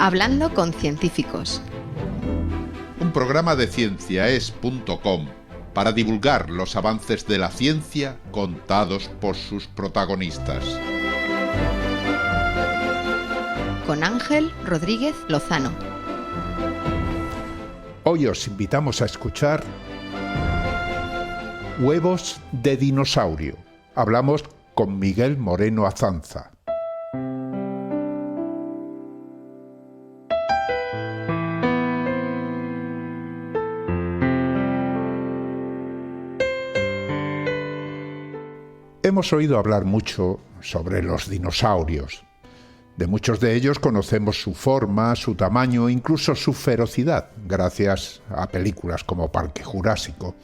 Hablando con científicos. Un programa de cienciaes.com para divulgar los avances de la ciencia contados por sus protagonistas. Con Ángel Rodríguez Lozano. Hoy os invitamos a escuchar Huevos de dinosaurio. Hablamos con Miguel Moreno Azanza. Hemos oído hablar mucho sobre los dinosaurios. De muchos de ellos conocemos su forma, su tamaño e incluso su ferocidad, gracias a películas como Parque Jurásico.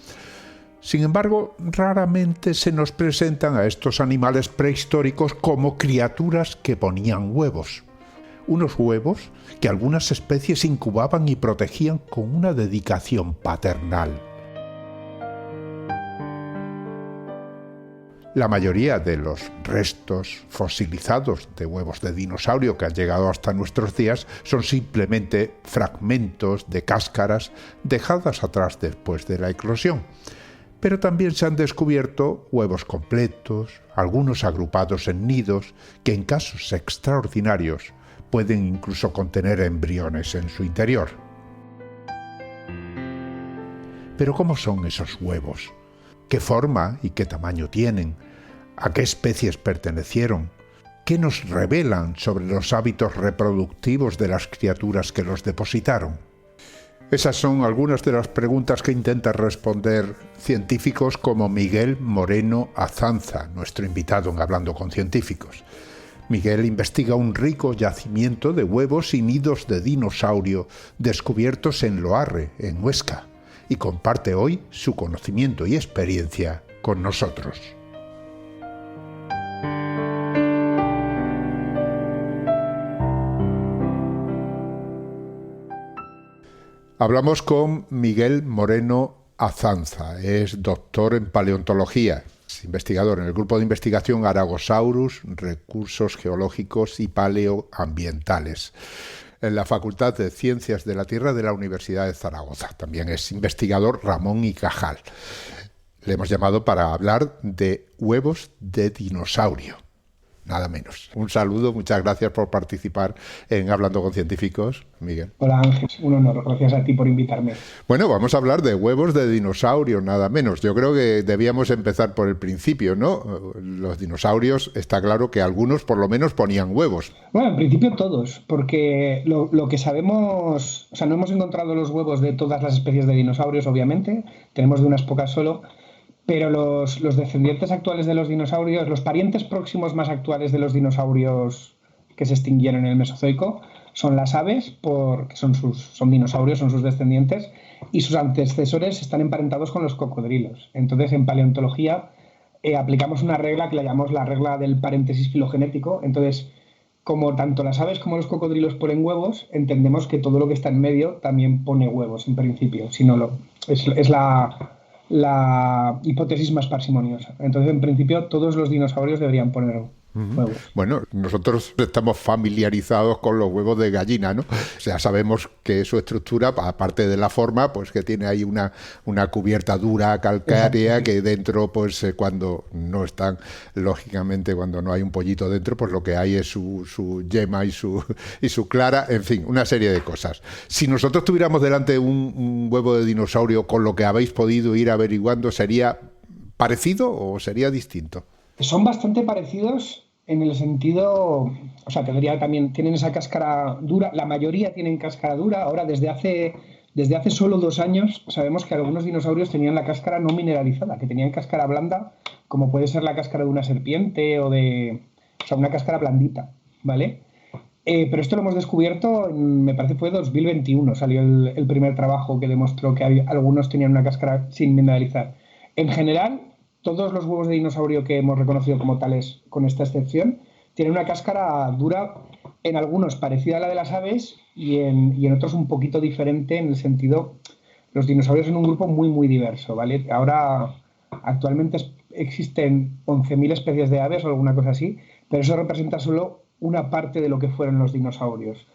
Sin embargo, raramente se nos presentan a estos animales prehistóricos como criaturas que ponían huevos. Unos huevos que algunas especies incubaban y protegían con una dedicación paternal. La mayoría de los restos fosilizados de huevos de dinosaurio que han llegado hasta nuestros días son simplemente fragmentos de cáscaras dejadas atrás después de la eclosión. Pero también se han descubierto huevos completos, algunos agrupados en nidos, que en casos extraordinarios pueden incluso contener embriones en su interior. Pero ¿cómo son esos huevos? ¿Qué forma y qué tamaño tienen? ¿A qué especies pertenecieron? ¿Qué nos revelan sobre los hábitos reproductivos de las criaturas que los depositaron? Esas son algunas de las preguntas que intentan responder científicos como Miguel Moreno Azanza, nuestro invitado en Hablando con Científicos. Miguel investiga un rico yacimiento de huevos y nidos de dinosaurio descubiertos en Loarre, en Huesca, y comparte hoy su conocimiento y experiencia con nosotros. Hablamos con Miguel Moreno Azanza, es doctor en paleontología, es investigador en el grupo de investigación Aragosaurus, Recursos Geológicos y Paleoambientales, en la Facultad de Ciencias de la Tierra de la Universidad de Zaragoza. También es investigador Ramón y Cajal. Le hemos llamado para hablar de huevos de dinosaurio, nada menos. Un saludo, muchas gracias por participar en Hablando con Científicos, Miguel. Hola Ángel, un honor, gracias a ti por invitarme. Bueno, vamos a hablar de huevos de dinosaurio, nada menos. Yo creo que debíamos empezar por el principio, ¿no? Los dinosaurios, está claro que algunos por lo menos ponían huevos. Bueno, en principio todos, porque lo que sabemos, o sea, no hemos encontrado los huevos de todas las especies de dinosaurios, obviamente, tenemos de unas pocas solo, pero los descendientes actuales de los dinosaurios, los parientes próximos más actuales de los dinosaurios que se extinguieron en el Mesozoico, son las aves, porque son dinosaurios, son sus descendientes, y sus antecesores están emparentados con los cocodrilos. Entonces, en paleontología aplicamos una regla que la llamamos la regla del paréntesis filogenético. Entonces, como tanto las aves como los cocodrilos ponen huevos, entendemos que todo lo que está en medio también pone huevos, en principio. Si no, es la hipótesis más parsimoniosa. Entonces, en principio, todos los dinosaurios deberían poner huevos. Bueno, nosotros estamos familiarizados con los huevos de gallina, ¿no? O sea, sabemos que su estructura, aparte de la forma, pues que tiene ahí una cubierta dura, calcárea, que dentro, pues cuando no están, lógicamente, cuando no hay un pollito dentro, pues lo que hay es su yema y su clara, en fin, una serie de cosas. Si nosotros tuviéramos delante un huevo de dinosaurio con lo que habéis podido ir averiguando, ¿sería parecido o sería distinto? Son bastante parecidos en el sentido, o sea, tienen esa cáscara dura, la mayoría tienen cáscara dura. Ahora, desde hace solo 2 años, sabemos que algunos dinosaurios tenían la cáscara no mineralizada, que tenían cáscara blanda, como puede ser la cáscara de una serpiente o sea, una cáscara blandita, ¿vale? Pero esto lo hemos descubierto, me parece fue 2021, salió el primer trabajo que demostró que algunos tenían una cáscara sin mineralizar. En general, todos los huevos de dinosaurio que hemos reconocido como tales, con esta excepción, tienen una cáscara dura, en algunos parecida a la de las aves y en otros un poquito diferente, en el sentido, los dinosaurios son un grupo muy, muy diverso, ¿vale? Ahora, actualmente existen 11.000 especies de aves o alguna cosa así, pero eso representa solo una parte de lo que fueron los dinosaurios.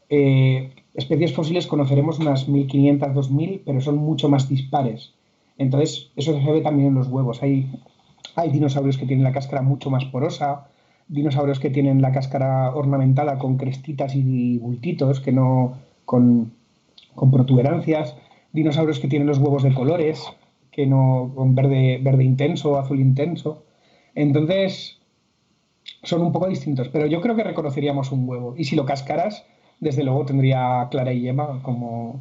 especies fósiles conoceremos unas 1500, 2000, pero son mucho más dispares. Entonces, eso se ve también en los huevos. Hay dinosaurios que tienen la cáscara mucho más porosa, dinosaurios que tienen la cáscara ornamentada con crestitas y bultitos, que no con protuberancias, dinosaurios que tienen los huevos de colores, que no con verde intenso, azul intenso. Entonces, son un poco distintos, pero yo creo que reconoceríamos un huevo. Y si lo cascaras, desde luego tendría clara y yema, como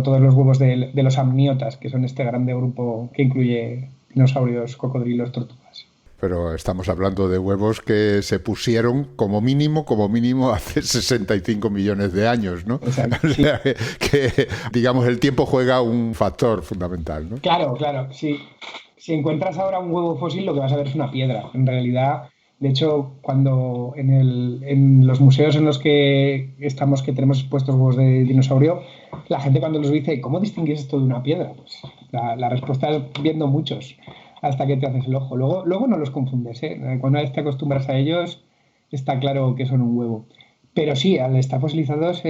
todos los huevos de los amniotas, que son este grande grupo que incluye dinosaurios, cocodrilos, tortugas. Pero estamos hablando de huevos que se pusieron como mínimo hace 65 millones de años, ¿no? Exacto, o sea, que, digamos, el tiempo juega un factor fundamental, ¿no? Claro. Si encuentras ahora un huevo fósil, lo que vas a ver es una piedra. En realidad, de hecho, cuando en los museos en los que estamos, que tenemos expuestos huevos de dinosaurio, la gente cuando los dice, ¿cómo distingues esto de una piedra? Pues la respuesta es viendo muchos, hasta que te haces el ojo. Luego no los confundes, ¿eh? Cuando una vez te acostumbras a ellos, está claro que son un huevo. Pero sí, al estar fosilizados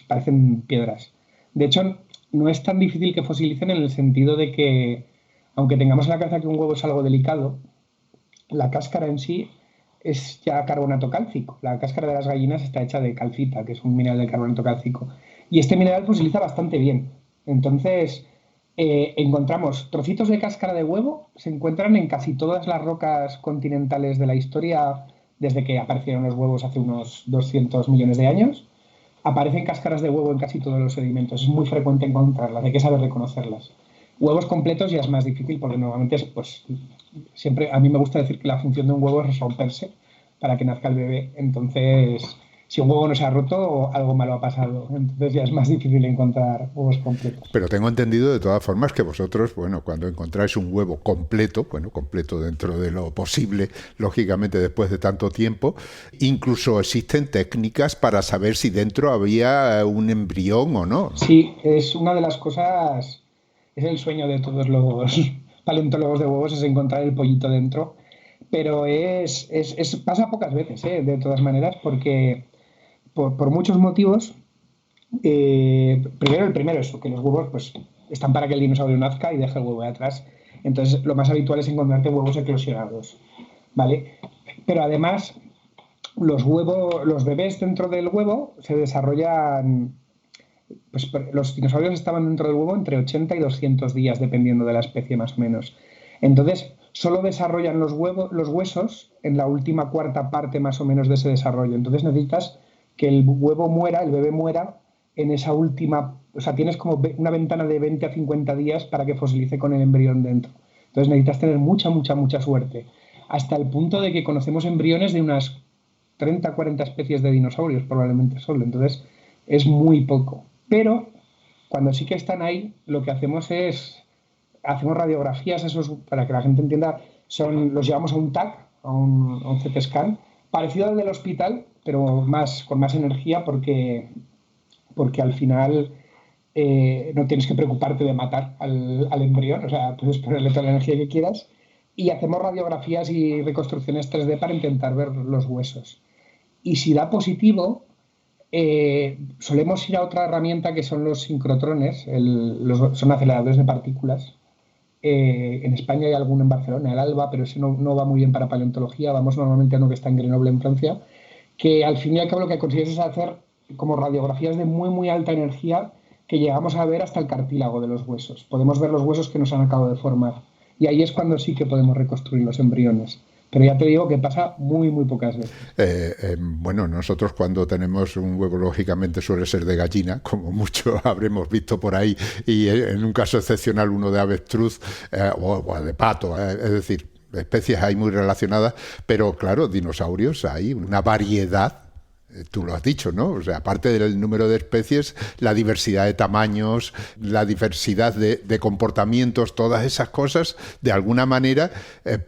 parecen piedras. De hecho, no es tan difícil que fosilicen en el sentido de que, aunque tengamos en la cabeza que un huevo es algo delicado, la cáscara en sí es ya carbonato cálcico. La cáscara de las gallinas está hecha de calcita, que es un mineral de carbonato cálcico. Y este mineral fosiliza bastante bien. Entonces, encontramos trocitos de cáscara de huevo, se encuentran en casi todas las rocas continentales de la historia desde que aparecieron los huevos hace unos 200 millones de años. Aparecen cáscaras de huevo en casi todos los sedimentos. Es muy frecuente encontrarlas, hay que saber reconocerlas. Huevos completos ya es más difícil porque normalmente siempre a mí me gusta decir que la función de un huevo es romperse para que nazca el bebé. Entonces, si un huevo no se ha roto, algo malo ha pasado. Entonces ya es más difícil encontrar huevos completos. Pero tengo entendido de todas formas que vosotros, bueno, cuando encontráis un huevo completo, bueno, completo dentro de lo posible, lógicamente después de tanto tiempo, incluso existen técnicas para saber si dentro había un embrión o no. Sí, es una de las cosas, es el sueño de todos los paleontólogos de huevos, es encontrar el pollito dentro. Pero pasa pocas veces, de todas maneras, porque por muchos motivos. El primero es que los huevos pues, están para que el dinosaurio nazca y deje el huevo de atrás. Entonces, lo más habitual es encontrarte huevos eclosionados, ¿vale? Pero además, los bebés dentro del huevo se desarrollan. Pues los dinosaurios estaban dentro del huevo entre 80 y 200 días, dependiendo de la especie más o menos. Entonces, solo desarrollan los huesos en la última cuarta parte más o menos de ese desarrollo. Entonces necesitas que el bebé muera en esa última, o sea, tienes como una ventana de 20 a 50 días para que fosilice con el embrión dentro. Entonces necesitas tener mucha suerte. Hasta el punto de que conocemos embriones de unas 30, 40 especies de dinosaurios, probablemente solo. Entonces es muy poco. Pero cuando sí que están ahí, lo que hacemos hacemos radiografías, para que la gente entienda, los llevamos a un TAC, a un CT scan, parecido al del hospital, pero con más energía porque al final no tienes que preocuparte de matar al embrión, o sea, puedes ponerle toda la energía que quieras, y hacemos radiografías y reconstrucciones 3D para intentar ver los huesos. Y si da positivo, solemos ir a otra herramienta que son los sincrotrones, son aceleradores de partículas. En España hay alguno en Barcelona, el ALBA, pero ese no va muy bien para paleontología. Vamos normalmente a uno que está en Grenoble, en Francia, que al fin y al cabo lo que consigues es hacer como radiografías de muy alta energía que llegamos a ver hasta el cartílago de los huesos. Podemos ver los huesos que nos han acabado de formar. Y ahí es cuando sí que podemos reconstruir los embriones. Pero ya te digo que pasa muy pocas veces. Bueno, nosotros cuando tenemos un huevo, lógicamente suele ser de gallina, como mucho habremos visto por ahí, y en un caso excepcional uno de avestruz o de pato, es decir, especies hay muy relacionadas, pero claro, dinosaurios hay una variedad. Tú lo has dicho, ¿no? O sea, aparte del número de especies, la diversidad de tamaños, la diversidad de comportamientos, todas esas cosas, de alguna manera,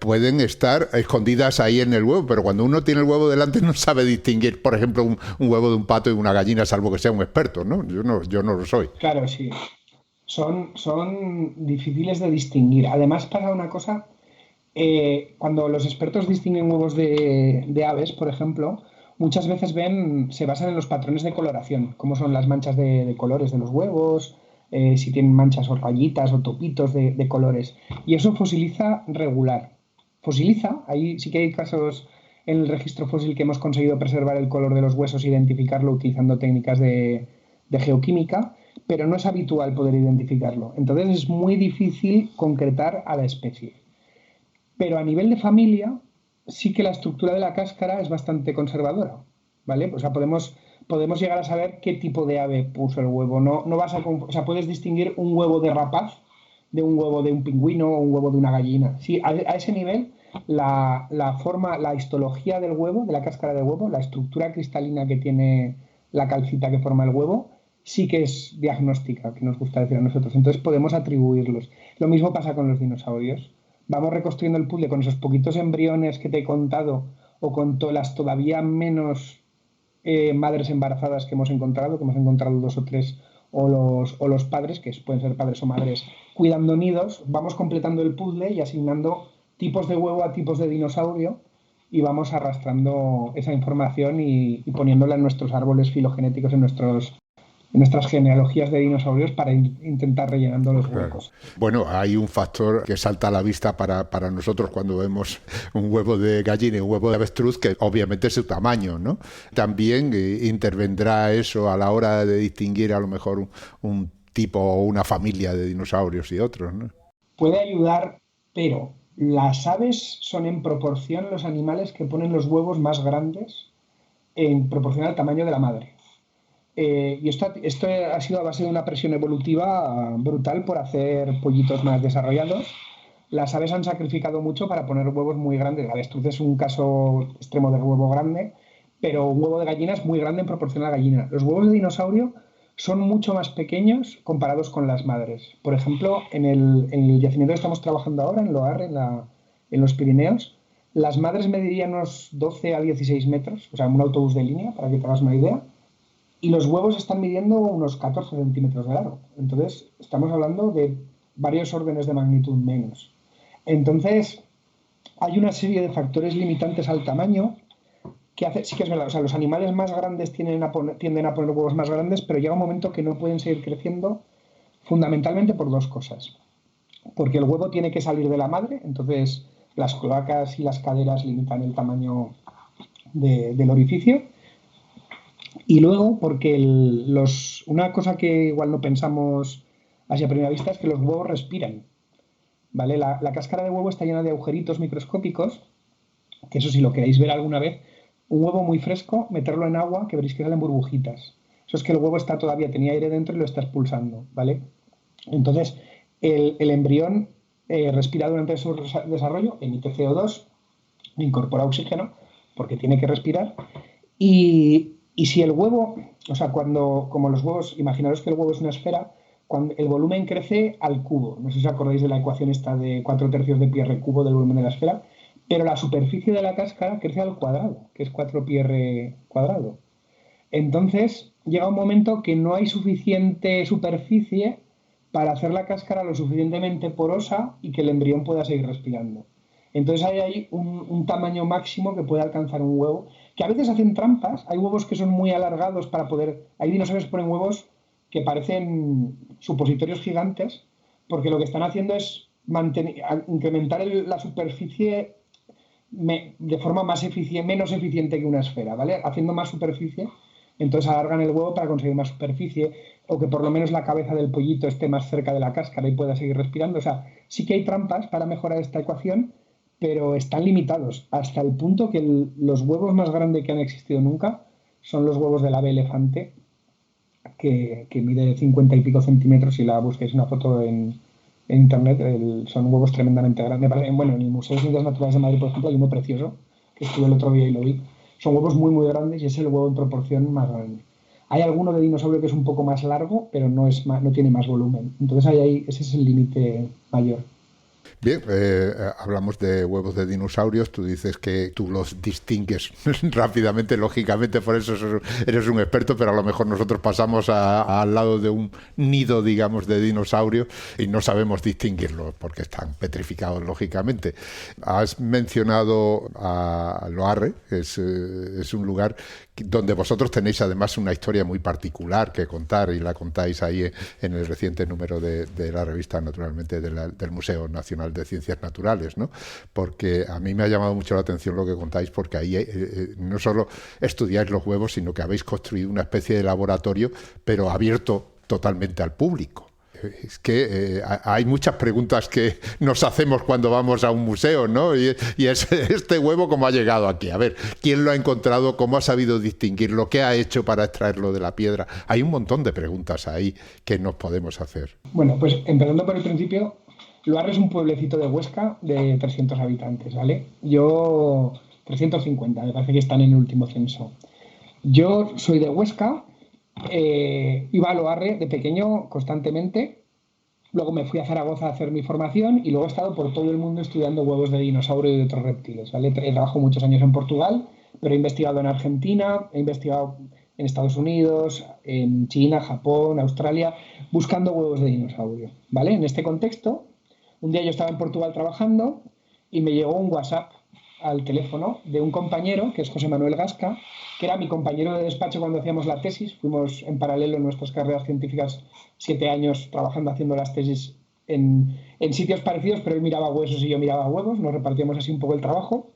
pueden estar escondidas ahí en el huevo. Pero cuando uno tiene el huevo delante no sabe distinguir, por ejemplo, un huevo de un pato y una gallina, salvo que sea un experto, ¿no? Yo no lo soy. Claro, sí. Son difíciles de distinguir. Además pasa una cosa, cuando los expertos distinguen huevos de aves, por ejemplo, muchas veces se basan en los patrones de coloración, cómo son las manchas de colores de los huevos, si tienen manchas o rayitas o topitos de colores. Y eso fosiliza regular. Fosiliza, ahí sí que hay casos en el registro fósil que hemos conseguido preservar el color de los huesos e identificarlo utilizando técnicas de geoquímica, pero no es habitual poder identificarlo. Entonces es muy difícil concretar a la especie. Pero a nivel de familia, sí que la estructura de la cáscara es bastante conservadora, ¿vale? O sea, podemos llegar a saber qué tipo de ave puso el huevo. No vas o sea, puedes distinguir un huevo de rapaz de un huevo de un pingüino o un huevo de una gallina. Sí, a ese nivel, la forma, la histología del huevo, de la cáscara de huevo, la estructura cristalina que tiene la calcita que forma el huevo, sí que es diagnóstica, que nos gusta decir a nosotros. Entonces podemos atribuirlos. Lo mismo pasa con los dinosaurios. Vamos reconstruyendo el puzzle con esos poquitos embriones que te he contado o con las todavía menos madres embarazadas que hemos encontrado 2 o 3, o los padres, que pueden ser padres o madres, cuidando nidos. Vamos completando el puzzle y asignando tipos de huevo a tipos de dinosaurio y vamos arrastrando esa información y poniéndola en nuestros árboles filogenéticos, en nuestras genealogías de dinosaurios para intentar rellenando los huecos. Bueno, hay un factor que salta a la vista para nosotros cuando vemos un huevo de gallina y un huevo de avestruz, que obviamente es su tamaño, ¿no? También intervendrá eso a la hora de distinguir a lo mejor un tipo o una familia de dinosaurios y otros, ¿no? Puede ayudar, pero las aves son en proporción los animales que ponen los huevos más grandes en proporción al tamaño de la madre. Y esto ha sido a base de una presión evolutiva brutal por hacer pollitos más desarrollados. Las aves han sacrificado mucho para poner huevos muy grandes. El avestruz es un caso extremo de huevo grande, pero un huevo de gallina es muy grande en proporción a la gallina. Los huevos de dinosaurio son mucho más pequeños comparados con las madres. Por ejemplo, en el yacimiento que estamos trabajando ahora, en Loarre, en los Pirineos, las madres medirían unos 12 a 16 metros, o sea, un autobús de línea, para que te hagas una idea. Y los huevos están midiendo unos 14 centímetros de largo. Entonces, estamos hablando de varios órdenes de magnitud menos. Entonces, hay una serie de factores limitantes al tamaño que sí que es verdad. O sea, los animales más grandes tienden a poner huevos más grandes, pero llega un momento que no pueden seguir creciendo fundamentalmente por 2 cosas. Porque el huevo tiene que salir de la madre, entonces las cloacas y las caderas limitan el tamaño del orificio. Y luego, porque una cosa que igual no pensamos así a primera vista es que los huevos respiran, ¿vale? La cáscara de huevo está llena de agujeritos microscópicos, que eso si lo queréis ver alguna vez, un huevo muy fresco, meterlo en agua, que veréis que salen burbujitas. Eso es que el huevo tenía aire dentro y lo está expulsando, ¿vale? Entonces, el embrión respira durante su desarrollo, emite CO2, incorpora oxígeno, porque tiene que respirar, y si el huevo, o sea, como los huevos, imaginaros que el huevo es una esfera, cuando el volumen crece al cubo. No sé si os acordáis de la ecuación esta de 4/3 de pi r cubo del volumen de la esfera, pero la superficie de la cáscara crece al cuadrado, que es 4 pi r cuadrado. Entonces, llega un momento que no hay suficiente superficie para hacer la cáscara lo suficientemente porosa y que el embrión pueda seguir respirando. Entonces hay un tamaño máximo que puede alcanzar un huevo, que a veces hacen trampas. Hay huevos que son muy alargados para poder... Hay dinosaurios que ponen huevos que parecen supositorios gigantes, porque lo que están haciendo es incrementar la superficie de forma menos eficiente que una esfera, ¿vale? Haciendo más superficie, entonces alargan el huevo para conseguir más superficie, o que por lo menos la cabeza del pollito esté más cerca de la cáscara y pueda seguir respirando. O sea, sí que hay trampas para mejorar esta ecuación, pero están limitados, hasta el punto que los huevos más grandes que han existido nunca son los huevos del ave elefante, que mide 50 y pico centímetros. Si la busquéis una foto en internet, son huevos tremendamente grandes. Bueno, en el Museo de Ciencias Naturales de Madrid, por ejemplo, hay uno precioso, que estuve el otro día y lo vi. Son huevos muy, muy grandes y es el huevo en proporción más grande. Hay alguno de dinosaurio que es un poco más largo, pero no tiene más volumen. Entonces ese es el límite mayor. Bien, hablamos de huevos de dinosaurios, tú dices que tú los distingues rápidamente, lógicamente, por eso eres un experto, pero a lo mejor nosotros pasamos al lado de un nido, digamos, de dinosaurio y no sabemos distinguirlos porque están petrificados, lógicamente. Has mencionado a Loarre, es un lugar donde vosotros tenéis además una historia muy particular que contar, y la contáis ahí en el reciente número de la revista, naturalmente, del Museo Nacional de Ciencias Naturales, ¿no? Porque a mí me ha llamado mucho la atención lo que contáis, porque ahí no solo estudiáis los huevos, sino que habéis construido una especie de laboratorio, pero abierto totalmente al público. Es que hay muchas preguntas que nos hacemos cuando vamos a un museo, ¿no? Y es este huevo, ¿cómo ha llegado aquí? A ver, ¿quién lo ha encontrado? ¿Cómo ha sabido distinguirlo? ¿Qué ha hecho para extraerlo de la piedra? Hay un montón de preguntas ahí que nos podemos hacer. Bueno, pues empezando por el principio, Loarre es un pueblecito de Huesca de 300 habitantes, ¿vale? 350, me parece que están en el último censo. Yo soy de Huesca. Iba a Loarre de pequeño constantemente, luego me fui a Zaragoza a hacer mi formación y luego he estado por todo el mundo estudiando huevos de dinosaurio y de otros reptiles, ¿vale? He trabajado muchos años en Portugal, pero he investigado en Argentina, he investigado en Estados Unidos, en China, Japón, Australia, buscando huevos de dinosaurio, ¿vale? En este contexto, un día yo estaba en Portugal trabajando y me llegó un WhatsApp al teléfono de un compañero, que es José Manuel Gasca, que era mi compañero de despacho cuando hacíamos la tesis. Fuimos en paralelo en nuestras carreras científicas 7 años trabajando haciendo las tesis en sitios parecidos, pero él miraba huesos y yo miraba huevos, nos repartíamos así un poco el trabajo.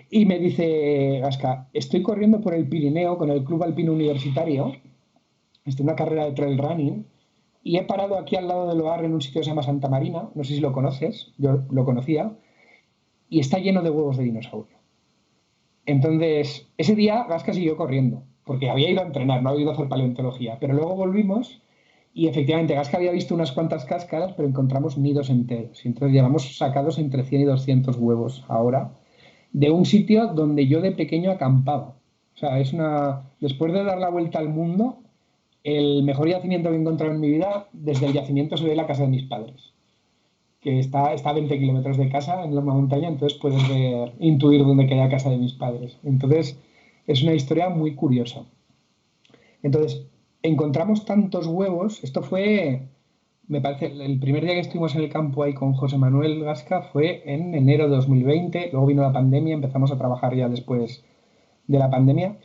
Y me dice Gasca, estoy corriendo por el Pirineo con el Club Alpino Universitario, una carrera de trail running, y he parado aquí al lado de Loarre en un sitio que se llama Santa Marina, no sé si lo conoces, yo lo conocía, y está lleno de huevos de dinosaurio. Entonces, ese día Gasca siguió corriendo, porque había ido a entrenar, no había ido a hacer paleontología, pero luego volvimos y efectivamente Gasca había visto unas cuantas cáscaras, pero encontramos nidos enteros. Y entonces llevamos sacados entre 100 y 200 huevos ahora, de un sitio donde yo de pequeño acampaba. O sea, después de dar la vuelta al mundo, el mejor yacimiento que he encontrado en mi vida, desde el yacimiento se ve la casa de mis padres, que está a 20 kilómetros de casa, en la montaña, entonces puedes intuir dónde queda la casa de mis padres. Entonces, es una historia muy curiosa. Entonces, encontramos tantos huevos, esto fue, me parece, el primer día que estuvimos en el campo ahí con José Manuel Gasca fue en enero de 2020, luego vino la pandemia, empezamos a trabajar ya después de la pandemia,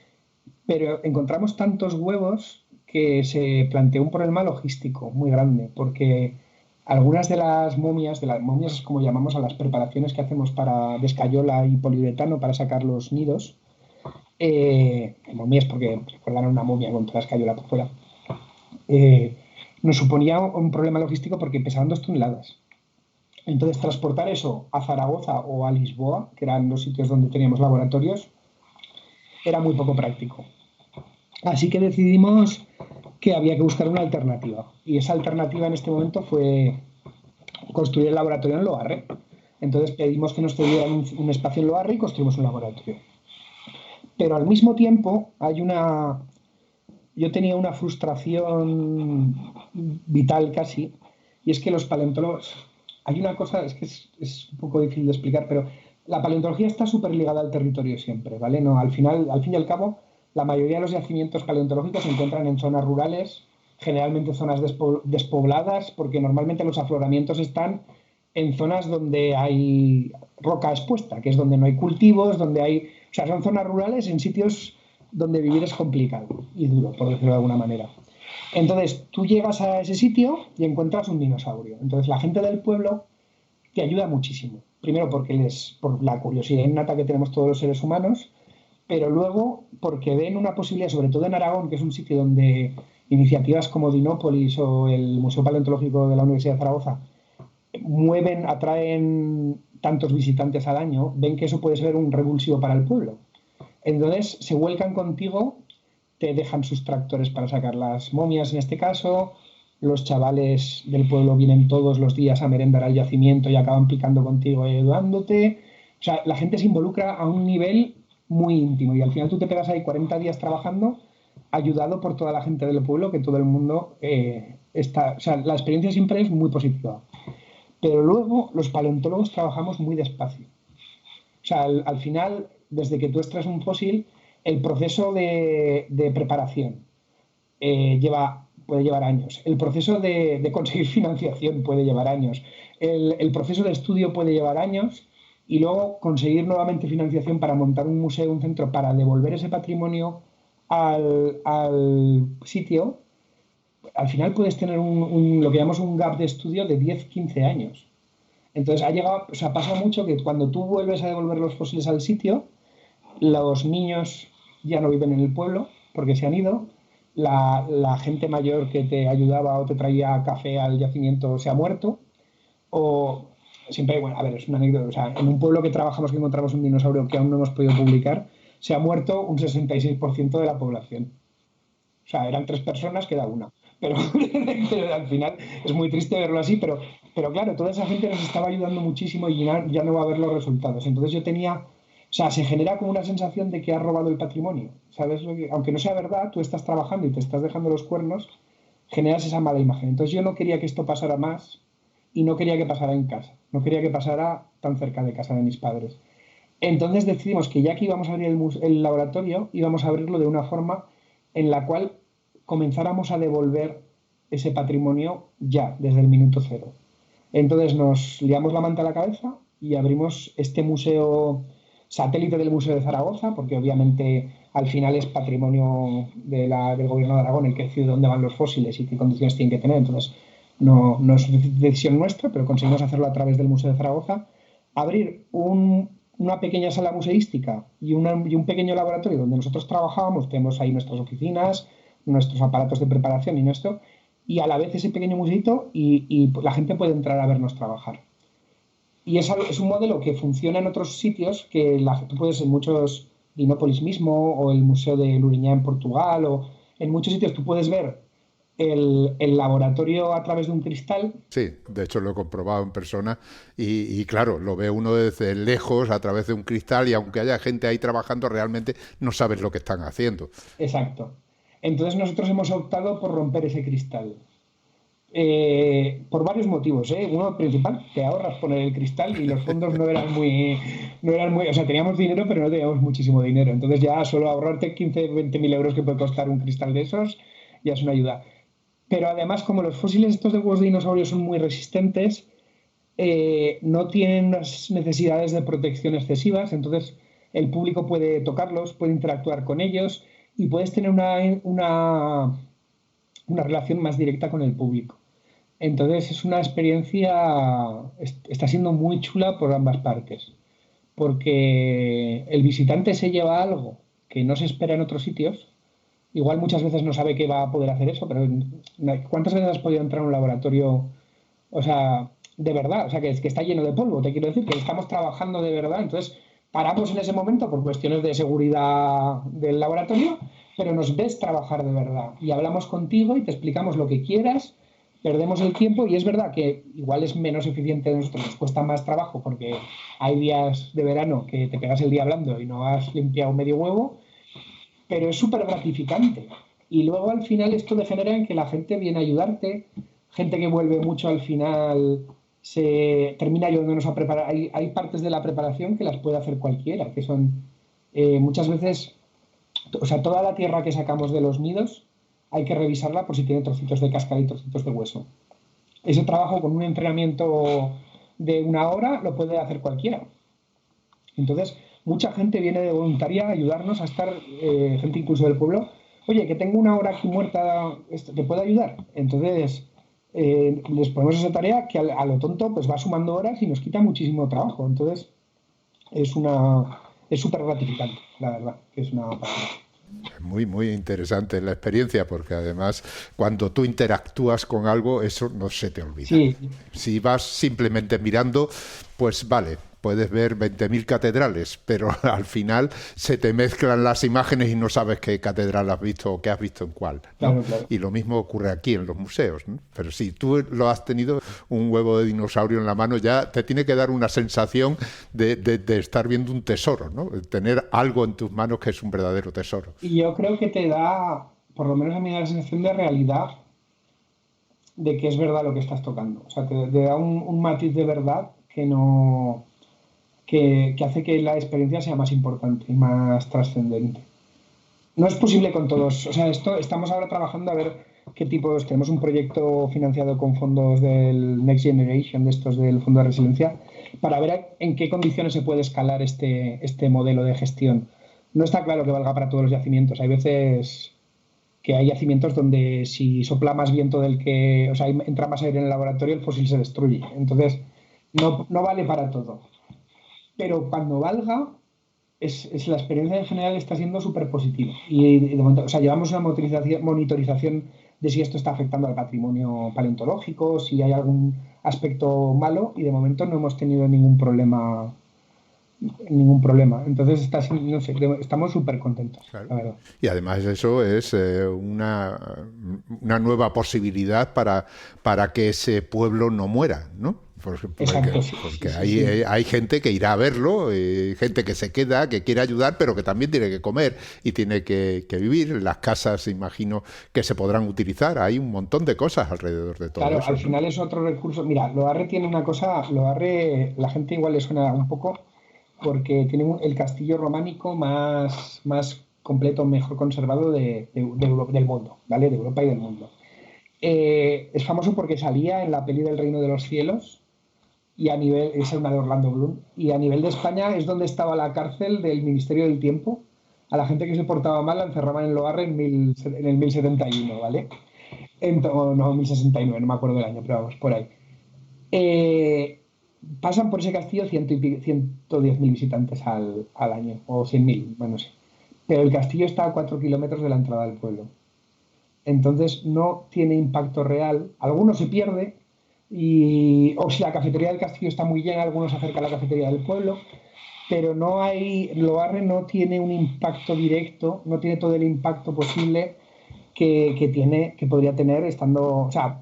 pero encontramos tantos huevos que se planteó un problema logístico muy grande, porque algunas de las momias es como llamamos a las preparaciones que hacemos de escayola y poliuretano para sacar los nidos, momias porque recuerdan a una momia con toda la escayola por fuera, nos suponía un problema logístico porque pesaban 2 toneladas. Entonces, transportar eso a Zaragoza o a Lisboa, que eran los sitios donde teníamos laboratorios, era muy poco práctico. Así que decidimos que había que buscar una alternativa. Y esa alternativa en este momento fue construir el laboratorio en Loarre. Entonces pedimos que nos cedieran un espacio en Loarre y construimos un laboratorio. Pero al mismo tiempo yo tenía una frustración vital casi, y es que los paleontólogos, hay una cosa, es que es un poco difícil de explicar, pero la paleontología está súper ligada al territorio siempre, ¿vale? No, al fin y al cabo, la mayoría de los yacimientos paleontológicos se encuentran en zonas rurales, generalmente zonas despobladas, porque normalmente los afloramientos están en zonas donde hay roca expuesta, que es donde no hay cultivos, o sea, son zonas rurales en sitios donde vivir es complicado y duro, por decirlo de alguna manera. Entonces, tú llegas a ese sitio y encuentras un dinosaurio. Entonces, la gente del pueblo te ayuda muchísimo. Primero, por la curiosidad innata que tenemos todos los seres humanos, pero luego porque ven una posibilidad, sobre todo en Aragón, que es un sitio donde iniciativas como Dinópolis o el Museo Paleontológico de la Universidad de Zaragoza atraen tantos visitantes al año, ven que eso puede ser un revulsivo para el pueblo. Entonces se vuelcan contigo, te dejan sus tractores para sacar las momias en este caso, los chavales del pueblo vienen todos los días a merendar al yacimiento y acaban picando contigo y ayudándote. O sea, la gente se involucra a un nivel muy íntimo y al final tú te pegas ahí 40 días trabajando ayudado por toda la gente del pueblo, que todo el mundo o sea, la experiencia siempre es muy positiva. Pero luego los paleontólogos trabajamos muy despacio. O sea, al final, desde que tú extraes un fósil, el proceso de preparación puede llevar años. El proceso de conseguir financiación puede llevar años. El proceso de estudio puede llevar años. Y luego conseguir nuevamente financiación para montar un museo, un centro, para devolver ese patrimonio al sitio, al final puedes tener lo que llamamos un gap de estudio de 10-15 años. Entonces pasa mucho que cuando tú vuelves a devolver los fósiles al sitio, los niños ya no viven en el pueblo porque se han ido, la gente mayor que te ayudaba o te traía café al yacimiento se ha muerto, o siempre, bueno, a ver, es una anécdota, o sea, en un pueblo que trabajamos que encontramos un dinosaurio que aún no hemos podido publicar, se ha muerto un 66% de la población. O sea, eran 3 personas, queda una. Pero al final es muy triste verlo así, pero claro, toda esa gente nos estaba ayudando muchísimo y ya no va a ver los resultados. Entonces yo tenía, o sea, se genera como una sensación de que has robado el patrimonio, ¿sabes? Aunque no sea verdad, tú estás trabajando y te estás dejando los cuernos, generas esa mala imagen. Entonces yo no quería que esto pasara más y no quería que pasara en casa, no quería que pasara tan cerca de casa de mis padres. Entonces decidimos que ya que íbamos a abrir el laboratorio, íbamos a abrirlo de una forma en la cual comenzáramos a devolver ese patrimonio ya, desde el minuto cero. Entonces nos liamos la manta a la cabeza y abrimos este museo satélite del Museo de Zaragoza, porque obviamente al final es patrimonio del Gobierno de Aragón el que decide dónde van los fósiles y qué condiciones tienen que tener. Entonces no es decisión nuestra, pero conseguimos hacerlo a través del Museo de Zaragoza. Abrir una pequeña sala museística y un pequeño laboratorio donde nosotros trabajábamos, tenemos ahí nuestras oficinas, nuestros aparatos de preparación y a la vez ese pequeño museito y la gente puede entrar a vernos trabajar. Y es un modelo que funciona en otros sitios, que tú puedes en muchos, Dinópolis mismo, o el Museo de Luriñá en Portugal, o en muchos sitios tú puedes ver el laboratorio a través de un cristal. Sí, de hecho lo he comprobado en persona y claro, lo ve uno desde lejos a través de un cristal y aunque haya gente ahí trabajando, realmente no sabes lo que están haciendo. Exacto. Entonces nosotros hemos optado por romper ese cristal. Por varios motivos, ¿eh? Uno principal, te ahorras poner el cristal y los fondos no eran muy, o sea, teníamos dinero pero no teníamos muchísimo dinero, entonces ya solo ahorrarte 15-20 mil euros que puede costar un cristal de esos ya es una ayuda. Pero además, como los fósiles estos de huevos de dinosaurios son muy resistentes, no tienen unas necesidades de protección excesivas, entonces el público puede tocarlos, puede interactuar con ellos y puedes tener una relación más directa con el público. Entonces es una experiencia, está siendo muy chula por ambas partes, porque el visitante se lleva algo que no se espera en otros sitios. Igual muchas veces no sabe que va a poder hacer eso, pero ¿cuántas veces has podido entrar a un laboratorio, o sea, de verdad? O sea, que está lleno de polvo, te quiero decir, que estamos trabajando de verdad. Entonces paramos en ese momento por cuestiones de seguridad del laboratorio, pero nos ves trabajar de verdad y hablamos contigo y te explicamos lo que quieras, perdemos el tiempo y es verdad que igual es menos eficiente de nosotros, nos cuesta más trabajo porque hay días de verano que te pegas el día hablando y no has limpiado medio huevo, pero es súper gratificante. Y luego al final esto degenera en que la gente viene a ayudarte, gente que vuelve mucho al final se termina ayudándonos a preparar. Hay partes de la preparación que las puede hacer cualquiera, que son muchas veces, o sea, toda la tierra que sacamos de los nidos hay que revisarla por si tiene trocitos de cáscara y trocitos de hueso. Ese trabajo con un entrenamiento de 1 hora lo puede hacer cualquiera. Entonces, mucha gente viene de voluntaria a ayudarnos a estar, gente incluso del pueblo. Oye, que tengo 1 hora aquí muerta, ¿te puedo ayudar? Entonces, les ponemos esa tarea que a lo tonto pues va sumando horas y nos quita muchísimo trabajo. Entonces, es súper gratificante, la verdad, que es una pasada. Muy, muy interesante la experiencia, porque además cuando tú interactúas con algo, eso no se te olvida. Sí. Si vas simplemente mirando, pues vale, puedes ver 20.000 catedrales, pero al final se te mezclan las imágenes y no sabes qué catedral has visto o qué has visto en cuál, ¿no? Claro. Y lo mismo ocurre aquí en los museos, ¿no? Pero si tú lo has tenido un huevo de dinosaurio en la mano, ya te tiene que dar una sensación de estar viendo un tesoro, ¿no? Tener algo en tus manos que es un verdadero tesoro. Y yo creo que te da, por lo menos a mí, la sensación de realidad de que es verdad lo que estás tocando. O sea, te da un matiz de verdad que hace que la experiencia sea más importante y más trascendente. No es posible con todos. O sea, estamos ahora trabajando a ver qué tipos. Tenemos un proyecto financiado con fondos del Next Generation, de estos del Fondo de Resiliencia, para ver en qué condiciones se puede escalar este modelo de gestión. No está claro que valga para todos los yacimientos. Hay veces que hay yacimientos donde si sopla más viento del que... O sea, entra más aire en el laboratorio, el fósil se destruye. Entonces, no vale para todo. Pero cuando valga, la experiencia en general está siendo súper positiva. Y de momento, o sea, llevamos una monitorización de si esto está afectando al patrimonio paleontológico, si hay algún aspecto malo, y de momento no hemos tenido ningún problema. Entonces, no sé, estamos súper contentos, claro. La verdad. Y además eso es una nueva posibilidad para que ese pueblo no muera, ¿no? Exacto, porque sí. Hay gente que irá a verlo, gente que se queda, que quiere ayudar, pero que también tiene que comer y tiene que vivir. Las casas, imagino, que se podrán utilizar. Hay un montón de cosas alrededor de todo eso. Claro, al final es otro recurso. Mira, Loarre tiene una cosa, la gente igual le suena un poco, porque tiene el castillo románico más completo, mejor conservado del mundo, ¿vale? De Europa y del mundo. Es famoso porque salía en la peli del Reino de los Cielos, y es una de Orlando Bloom, y a nivel de España es donde estaba la cárcel del Ministerio del Tiempo. A la gente que se portaba mal la encerraban en Loarre en el 1071, ¿vale? No, 1069, no me acuerdo del año, pero vamos, por ahí. Pasan por ese castillo 110.000 visitantes al año, o 100.000, bueno, no sé. Pero el castillo está a 4 kilómetros de la entrada del pueblo. Entonces no tiene impacto real. Algunos se pierde, o si la cafetería del castillo está muy llena, algunos se acercan a la cafetería del pueblo, pero Loarre no tiene un impacto directo, no tiene todo el impacto posible que podría tener estando... O sea,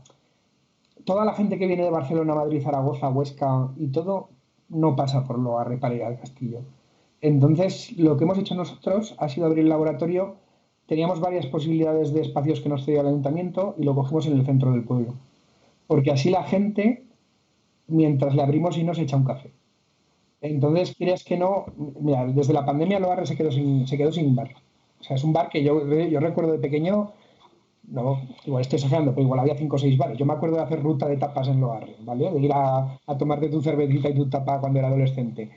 toda la gente que viene de Barcelona, Madrid, Zaragoza, Huesca y todo, no pasa por Loarre para ir al castillo. Entonces, lo que hemos hecho nosotros ha sido abrir el laboratorio. Teníamos varias posibilidades de espacios que nos cedía el ayuntamiento y lo cogimos en el centro del pueblo. Porque así la gente, mientras le abrimos y nos echa un café. Entonces, creas que no... Mira, desde la pandemia Loarre se quedó sin bar. O sea, es un bar que yo recuerdo de pequeño... No, igual estoy exagerando, pero igual había 5 o 6 bares. Yo me acuerdo de hacer ruta de tapas en Loarre, ¿vale? De ir a tomarte tu cervecita y tu tapa cuando era adolescente.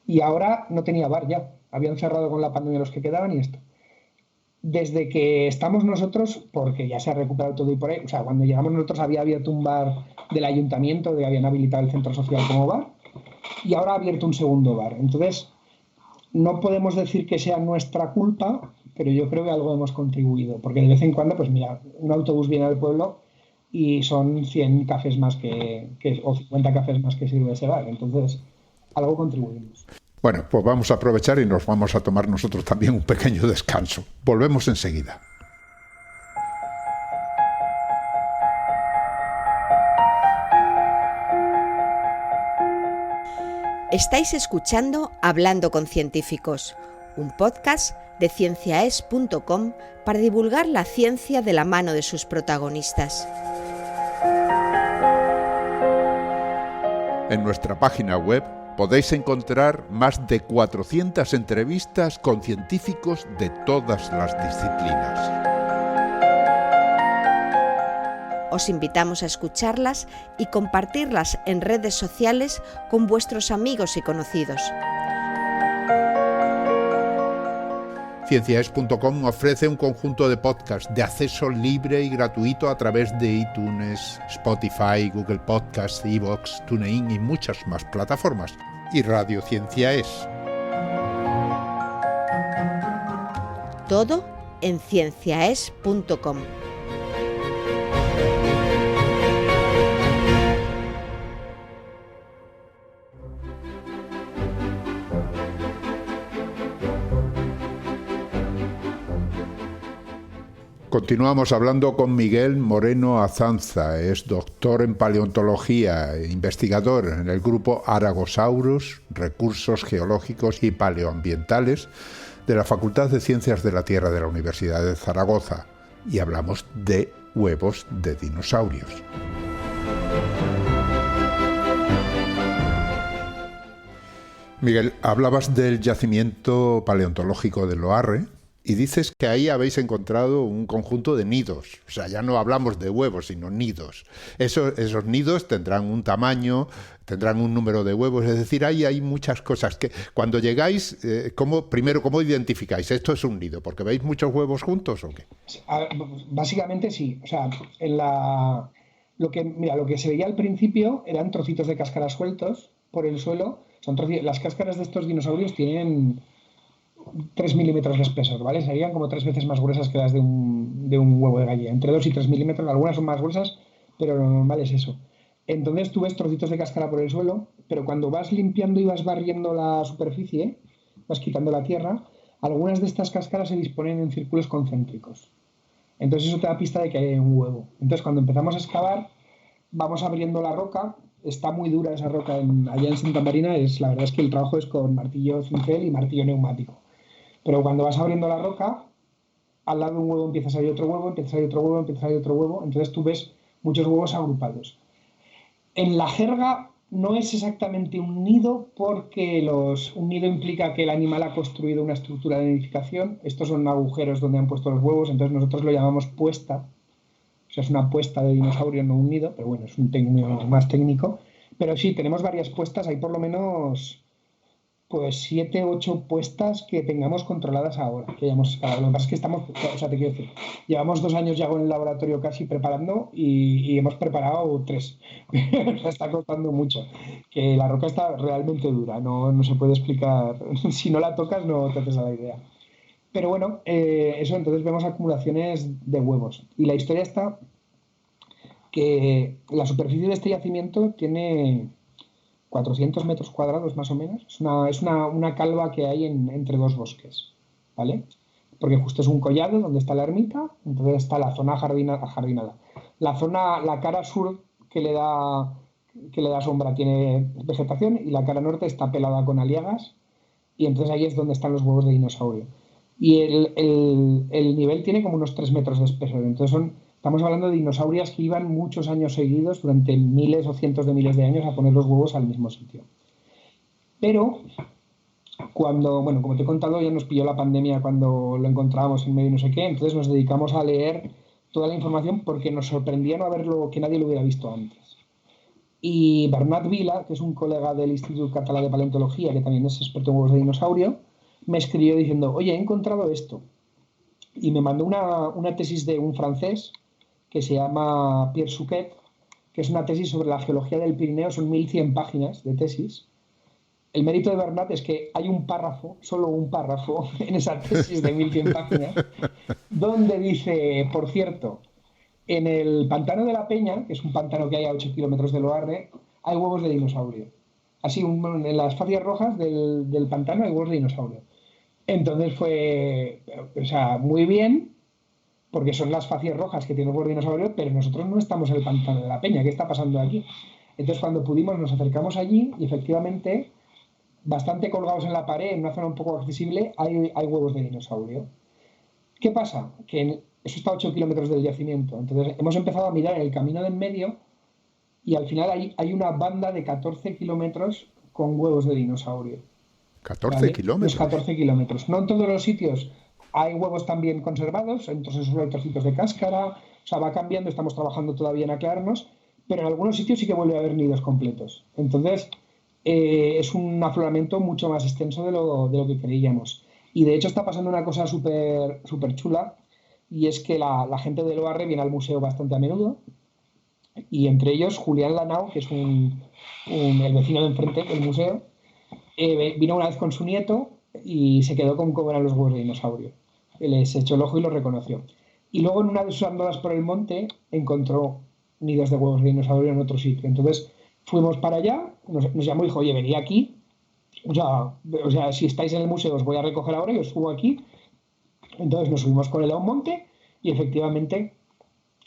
Y ahora no tenía bar ya. Habían cerrado con la pandemia los que quedaban y esto. Desde que estamos nosotros, porque ya se ha recuperado todo y por ahí, o sea, cuando llegamos nosotros había abierto un bar del ayuntamiento, habían habilitado el centro social como bar, y ahora ha abierto un segundo bar. Entonces, no podemos decir que sea nuestra culpa, pero yo creo que algo hemos contribuido, porque de vez en cuando, pues mira, un autobús viene al pueblo y son 100 cafés más o 50 cafés más que sirve ese bar. Entonces, algo contribuimos. Bueno, pues vamos a aprovechar y nos vamos a tomar nosotros también un pequeño descanso. Volvemos enseguida. Estáis escuchando Hablando con Científicos, un podcast de cienciaes.com para divulgar la ciencia de la mano de sus protagonistas. En nuestra página web podéis encontrar más de 400 entrevistas con científicos de todas las disciplinas. Os invitamos a escucharlas y compartirlas en redes sociales con vuestros amigos y conocidos. Cienciaes.com ofrece un conjunto de podcasts de acceso libre y gratuito a través de iTunes, Spotify, Google Podcasts, iVoox, TuneIn y muchas más plataformas. Y Radio Cienciaes. Todo en cienciaes.com. Continuamos hablando con Miguel Moreno Azanza. Es doctor en paleontología e investigador en el grupo Aragosaurus, Recursos Geológicos y Paleoambientales de la Facultad de Ciencias de la Tierra de la Universidad de Zaragoza. Y hablamos de huevos de dinosaurios. Miguel, hablabas del yacimiento paleontológico de Loarre y dices que ahí habéis encontrado un conjunto de nidos. O sea, ya no hablamos de huevos, sino nidos. Esos nidos tendrán un tamaño, tendrán un número de huevos, es decir, ahí hay muchas cosas que cuando llegáis, primero, ¿cómo identificáis? ¿Esto es un nido? ¿Porque veis muchos huevos juntos o qué? Básicamente sí. O sea, lo que se veía al principio eran trocitos de cáscara sueltos por el suelo. Las cáscaras de estos dinosaurios tienen 3 milímetros de espesor, ¿vale? Serían como 3 veces más gruesas que las de un huevo de gallina. Entre 2 y 3 milímetros, algunas son más gruesas, pero lo normal es eso. Entonces tú ves trocitos de cáscara por el suelo, pero cuando vas limpiando y vas barriendo la superficie, vas quitando la tierra, algunas de estas cáscaras se disponen en círculos concéntricos. Entonces eso te da pista de que hay un huevo. Entonces cuando empezamos a excavar, vamos abriendo la roca. Está muy dura esa roca allá en Santa Marina. La verdad es que el trabajo es con martillo cincel y martillo neumático. Pero cuando vas abriendo la roca, al lado de un huevo empieza a salir otro huevo, empieza a salir otro huevo, empieza a salir otro huevo. Entonces tú ves muchos huevos agrupados. En la jerga no es exactamente un nido porque un nido implica que el animal ha construido una estructura de nidificación. Estos son agujeros donde han puesto los huevos, entonces nosotros lo llamamos puesta. O sea, es una puesta de dinosaurio, no un nido, pero bueno, es un término más técnico. Pero sí, tenemos varias puestas, hay por lo menos 7, 8 puestas que tengamos controladas ahora. Que hayamos, lo que pasa es que te quiero decir, llevamos 2 años ya con el laboratorio casi preparando y hemos preparado 3. Está costando mucho. Que la roca está realmente dura, no se puede explicar. Si no la tocas no te haces a la idea. Pero bueno, eso, entonces vemos acumulaciones de huevos. Y la historia está que la superficie de este yacimiento tiene 400 metros cuadrados más o menos. Es una calva que hay entre 2 bosques, ¿vale? Porque justo es un collado donde está la ermita, entonces está la zona ajardinada. La cara sur que le da sombra tiene vegetación y la cara norte está pelada con aliagas y entonces ahí es donde están los huevos de dinosaurio. Y el nivel tiene como unos 3 metros de espesor. Entonces estamos hablando de dinosaurios que iban muchos años seguidos, durante miles o cientos de miles de años, a poner los huevos al mismo sitio. Pero como te he contado, ya nos pilló la pandemia cuando lo encontrábamos en medio y no sé qué, entonces nos dedicamos a leer toda la información porque nos sorprendía que nadie lo hubiera visto antes. Y Bernat Vila, que es un colega del Instituto Català de Paleontología, que también es experto en huevos de dinosaurio, me escribió diciendo, oye, he encontrado esto. Y me mandó una tesis de un francés que se llama Pierre Souquet, que es una tesis sobre la geología del Pirineo, son 1100 páginas de tesis. El mérito de Bernat es que hay un párrafo, solo un párrafo, en esa tesis de 1100 páginas, donde dice, por cierto, en el pantano de la Peña, que es un pantano que hay a 8 kilómetros de Loarre, hay huevos de dinosaurio. Así, en las facias rojas del pantano hay huevos de dinosaurio. Entonces fue, muy bien, porque son las facies rojas que tienen huevos de dinosaurio, pero nosotros no estamos en el pantano de la Peña. ¿Qué está pasando aquí? Entonces cuando pudimos nos acercamos allí y efectivamente, bastante colgados en la pared, en una zona un poco accesible, hay huevos de dinosaurio. ¿Qué pasa? Que eso está a 8 kilómetros del yacimiento. Entonces hemos empezado a mirar el camino de en medio y al final hay una banda de 14 kilómetros con huevos de dinosaurio. 14 ¿vale? kilómetros. Los 14 kilómetros. No en todos los sitios hay huevos también conservados, entonces hay trocitos de cáscara, o sea, va cambiando, estamos trabajando todavía en aclararnos, pero en algunos sitios sí que vuelve a haber nidos completos. Entonces, es un afloramiento mucho más extenso de lo que creíamos. Y de hecho está pasando una cosa súper chula, y es que la gente de Loarre viene al museo bastante a menudo, y entre ellos Julián Lanao, que es el vecino de enfrente del museo, vino una vez con su nieto y se quedó con cómo eran los huevos de dinosaurio. Les echó el ojo y los reconoció. Y luego en una de sus andadas por el monte encontró nidos de huevos de dinosaurio en otro sitio. Entonces fuimos para allá, nos llamó y dijo, oye, venid aquí. O sea, si estáis en el museo os voy a recoger ahora y os subo aquí. Entonces nos subimos con él a un monte y efectivamente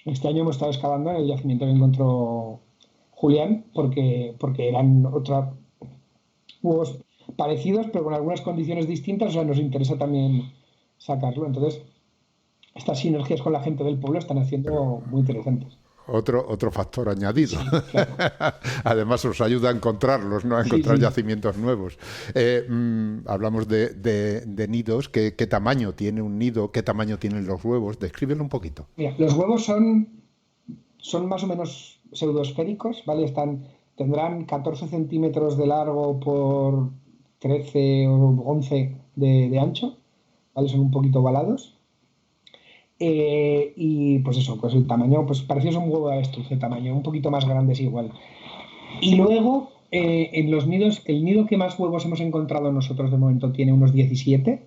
este año hemos estado excavando en el yacimiento que encontró Julián porque eran huevos parecidos pero con algunas condiciones distintas, o sea, nos interesa también sacarlo. Entonces estas sinergias con la gente del pueblo están haciendo muy interesantes. Otro factor añadido. Sí, claro. Además os ayuda a encontrarlos, ¿no? A encontrar yacimientos nuevos. Hablamos de nidos. ¿Qué tamaño tiene un nido? ¿Qué tamaño tienen los huevos? Descríbelo un poquito. Mira, los huevos son más o menos pseudoesféricos, ¿vale? Tendrán 14 centímetros de largo por 13 o 11 de ancho, ¿vale? Son un poquito ovalados. Y pues eso, pues el tamaño, pues parecido a un huevo de avestruz, el tamaño, un poquito más grande es igual. Y luego, en los nidos, el nido que más huevos hemos encontrado nosotros de momento tiene unos 17,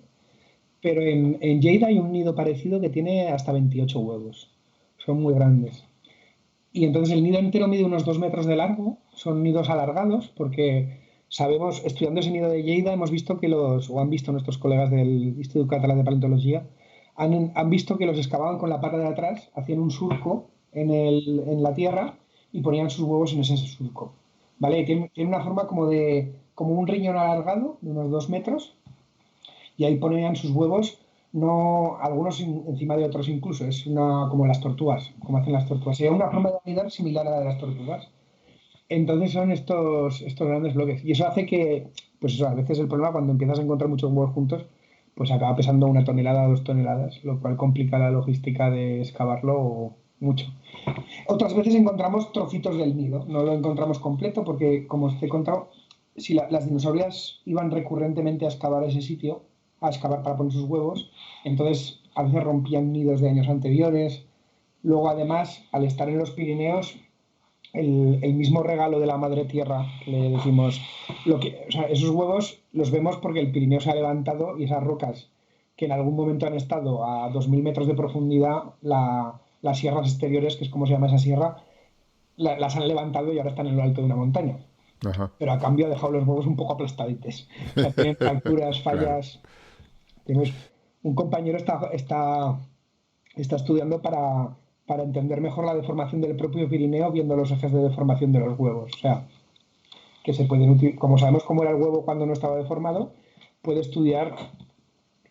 pero en Lleida hay un nido parecido que tiene hasta 28 huevos. Son muy grandes. Y entonces el nido entero mide unos 2 metros de largo, son nidos alargados, porque sabemos, estudiando ese nido de Lleida, hemos visto o han visto nuestros colegas del Instituto Catalán de Paleontología, han visto que los excavaban con la pata de atrás, hacían un surco en la tierra y ponían sus huevos en ese surco. ¿Vale? Tiene una forma como un riñón alargado, de unos 2 metros, y ahí ponían sus huevos, no algunos encima de otros incluso, es como las tortugas, como hacen las tortugas. Sería una forma de anidar similar a la de las tortugas. Entonces son estos grandes bloques. Y eso hace que, pues eso, a veces el problema cuando empiezas a encontrar muchos huevos juntos, pues acaba pesando 1 tonelada o 2 toneladas, lo cual complica la logística de excavarlo mucho. Otras veces encontramos trocitos del nido, no lo encontramos completo porque, como os he contado, si las dinosaurias iban recurrentemente a excavar ese sitio, a excavar para poner sus huevos, entonces a veces rompían nidos de años anteriores. Luego, además, al estar en los Pirineos, el mismo regalo de la madre tierra, que le decimos, esos huevos los vemos porque el Pirineo se ha levantado y esas rocas que en algún momento han estado a 2.000 metros de profundidad, las sierras exteriores, que es como se llama esa sierra, las han levantado y ahora están en lo alto de una montaña. Ajá. Pero a cambio ha dejado los huevos un poco aplastaditos. O sea, tienen fracturas, fallas. Claro. Un compañero está estudiando para entender mejor la deformación del propio Pirineo viendo los ejes de deformación de los huevos. O sea, que se pueden utilizar, como sabemos cómo era el huevo cuando no estaba deformado, puede estudiar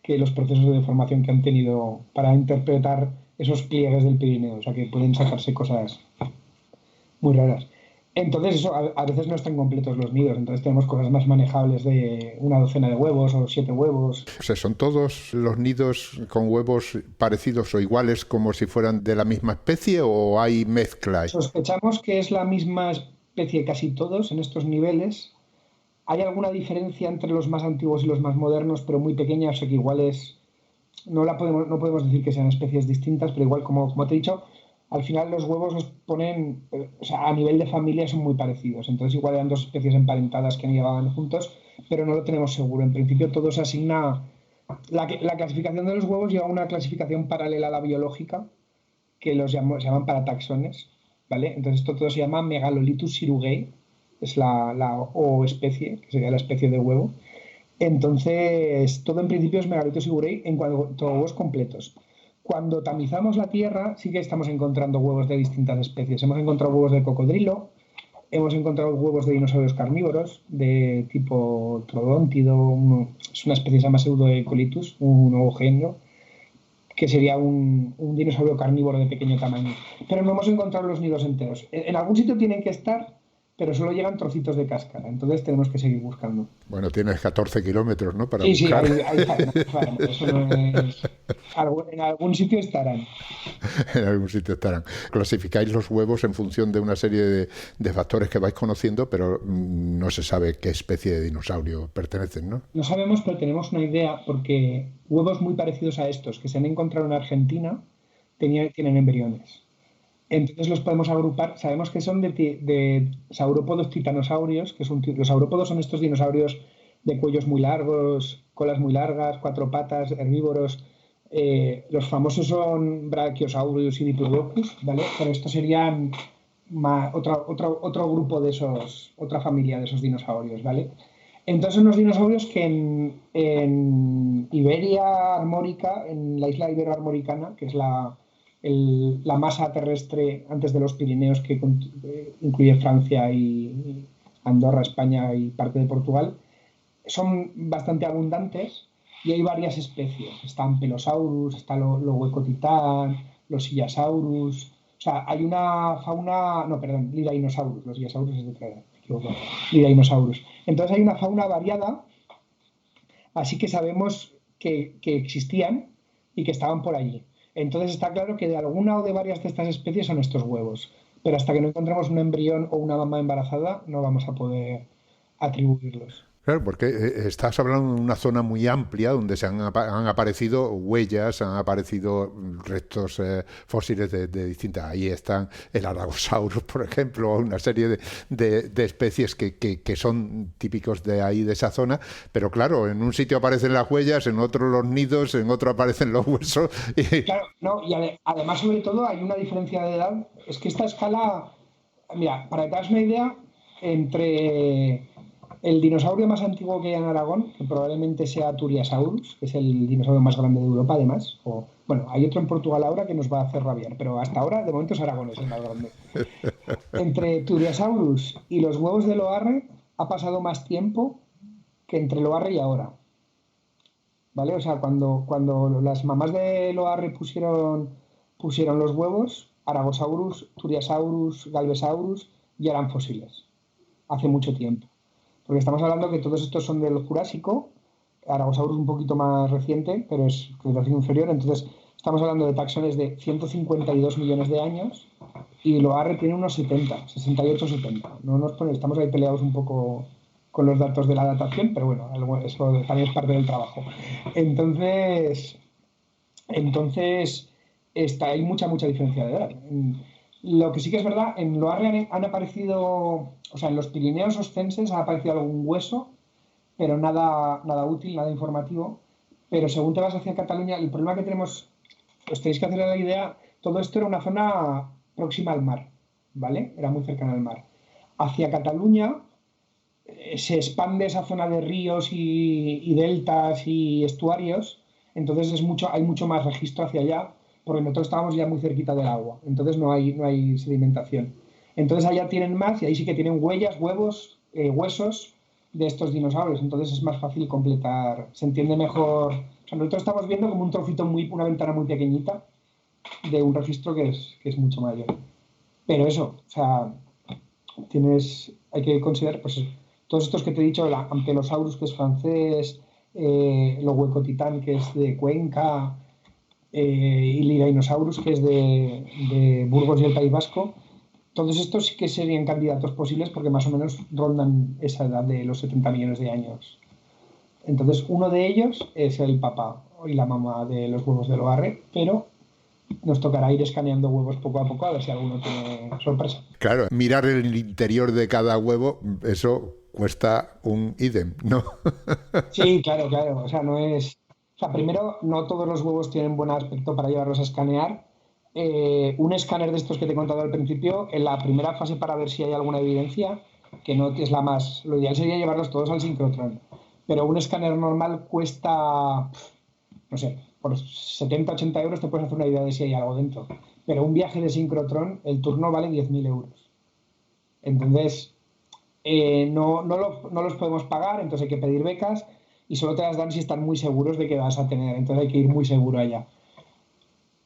que los procesos de deformación que han tenido para interpretar esos pliegues del Pirineo. O sea, que pueden sacarse cosas muy raras. Entonces, eso, a veces no están completos los nidos, entonces tenemos cosas más manejables de 1 docena de huevos o 7 huevos. O sea, ¿son todos los nidos con huevos parecidos o iguales como si fueran de la misma especie o hay mezcla? Sospechamos que es la misma especie casi todos en estos niveles. Hay alguna diferencia entre los más antiguos y los más modernos, pero muy pequeña, o sea que igual no podemos decir que sean especies distintas, pero igual, como te he dicho, al final los huevos los ponen, o sea, a nivel de familia son muy parecidos. Entonces igual eran 2 especies emparentadas que llevaban juntos, pero no lo tenemos seguro. En principio todo se asigna... La clasificación de los huevos lleva una clasificación paralela a la biológica, que se llaman parataxones, ¿vale? Entonces todo se llama Megalolitus sirugei, es la O especie, que sería la especie de huevo. Entonces todo en principio es Megalolitus sirugei en cuanto a huevos completos. Cuando tamizamos la tierra, sí que estamos encontrando huevos de distintas especies. Hemos encontrado huevos de cocodrilo, hemos encontrado huevos de dinosaurios carnívoros, de tipo trodóntido, es una especie que se llama Pseudoecolitus, un nuevo género, que sería un dinosaurio carnívoro de pequeño tamaño. Pero no hemos encontrado los nidos enteros. En algún sitio tienen que estar, pero solo llegan trocitos de cáscara, entonces tenemos que seguir buscando. Bueno, tienes 14 kilómetros, ¿no? Para sí, buscar. Sí, ahí estarán. Eso no es... En algún sitio estarán. En algún sitio estarán. Clasificáis los huevos en función de una serie de factores que vais conociendo, pero no se sabe qué especie de dinosaurio pertenecen, ¿no? No sabemos, pero tenemos una idea, porque huevos muy parecidos a estos que se han encontrado en Argentina tienen embriones. Entonces los podemos agrupar. Sabemos que son de saurópodos titanosaurios, los saurópodos son estos dinosaurios de cuellos muy largos, colas muy largas, 4 patas, herbívoros. Los famosos son Brachiosaurus y Diplodocus, ¿vale? Pero estos serían otro grupo de esos, otra familia de esos dinosaurios, ¿vale? Entonces son unos dinosaurios que en Iberia armórica, en la isla iberoarmoricana, que es la masa terrestre antes de los Pirineos, que incluye Francia y Andorra, España y parte de Portugal, son bastante abundantes y hay varias especies. Están Pelosaurus, está Lohuecotitán, los Sillasaurus. O sea, hay una fauna... No, perdón, Lidinosaurus. Los Sillasaurus es de otra, me equivoco. Lidinosaurus. Entonces hay una fauna variada, así que sabemos que existían y que estaban por allí. Entonces está claro que de alguna o de varias de estas especies son estos huevos. Pero hasta que no encontremos un embrión o una mamá embarazada, no vamos a poder atribuirlos. Claro, porque estás hablando de una zona muy amplia donde han aparecido huellas, han aparecido restos fósiles de distintas. Ahí están el Aragosaurus, por ejemplo, una serie de especies que son típicos de ahí, de esa zona. Pero claro, en un sitio aparecen las huellas, en otro los nidos, en otro aparecen los huesos. Claro, no, y además, sobre todo, hay una diferencia de edad. Es que esta escala, mira, para que te hagas una idea, entre el dinosaurio más antiguo que hay en Aragón, que probablemente sea Turiasaurus, que es el dinosaurio más grande de Europa, además. Bueno, hay otro en Portugal ahora que nos va a hacer rabiar, pero hasta ahora, de momento, es Aragón, es el más grande. Entre Turiasaurus y los huevos de Loarre ha pasado más tiempo que entre Loarre y ahora. ¿Vale? O sea, cuando las mamás de Loarre pusieron los huevos, Aragosaurus, Turiasaurus, Galvesaurus ya eran fósiles. Hace mucho tiempo. Porque estamos hablando que todos estos son del Jurásico, Aragosaurus un poquito más reciente, pero es Cretácico inferior, entonces estamos hablando de taxones de 152 millones de años y Loarre tiene unos 70, 68, 70. Estamos ahí peleados un poco con los datos de la datación, pero bueno, eso también es parte del trabajo. Entonces hay mucha diferencia de edad. Lo que sí que es verdad, en Loarre han aparecido, o sea, en los Pirineos oscenses ha aparecido algún hueso, pero nada útil, nada informativo. Pero según te vas hacia Cataluña, el problema que tenemos, os tenéis que hacer la idea, todo esto era una zona próxima al mar, ¿vale? Era muy cercana al mar. Hacia Cataluña se expande esa zona de ríos y deltas y estuarios, entonces hay mucho más registro hacia allá, porque nosotros estábamos ya muy cerquita del agua, entonces no hay sedimentación. Entonces allá tienen más y ahí sí que tienen huellas, huesos de estos dinosaurios, entonces es más fácil completar, se entiende mejor. O sea, nosotros estamos viendo como un trocito, una ventana muy pequeñita de un registro que es mucho mayor. Pero eso, o sea, hay que considerar, pues todos estos que te he dicho, el Ankylosaurus, que es francés, Lohuecotitán, que es de Cuenca, y Lidinosaurus, que es de Burgos y el País Vasco, todos estos sí que serían candidatos posibles porque más o menos rondan esa edad de los 70 millones de años. Entonces, uno de ellos es el papá y la mamá de los huevos de Loarre, pero nos tocará ir escaneando huevos poco a poco a ver si alguno tiene sorpresa. Claro, mirar el interior de cada huevo, eso cuesta un ídem, ¿no? Sí, claro. O sea, no es... O sea, primero, no todos los huevos tienen buen aspecto para llevarlos a escanear. Un escáner de estos que te he contado al principio, en la primera fase para ver si hay alguna evidencia, que no es la más... Lo ideal sería llevarlos todos al sincrotrón. Pero un escáner normal cuesta, no sé, por 70, 80 euros te puedes hacer una idea de si hay algo dentro. Pero un viaje de sincrotrón, el turno vale 10.000 euros. Entonces, no los podemos pagar, entonces hay que pedir becas y solo te las dan si están muy seguros de que vas a tener. Entonces hay que ir muy seguro allá.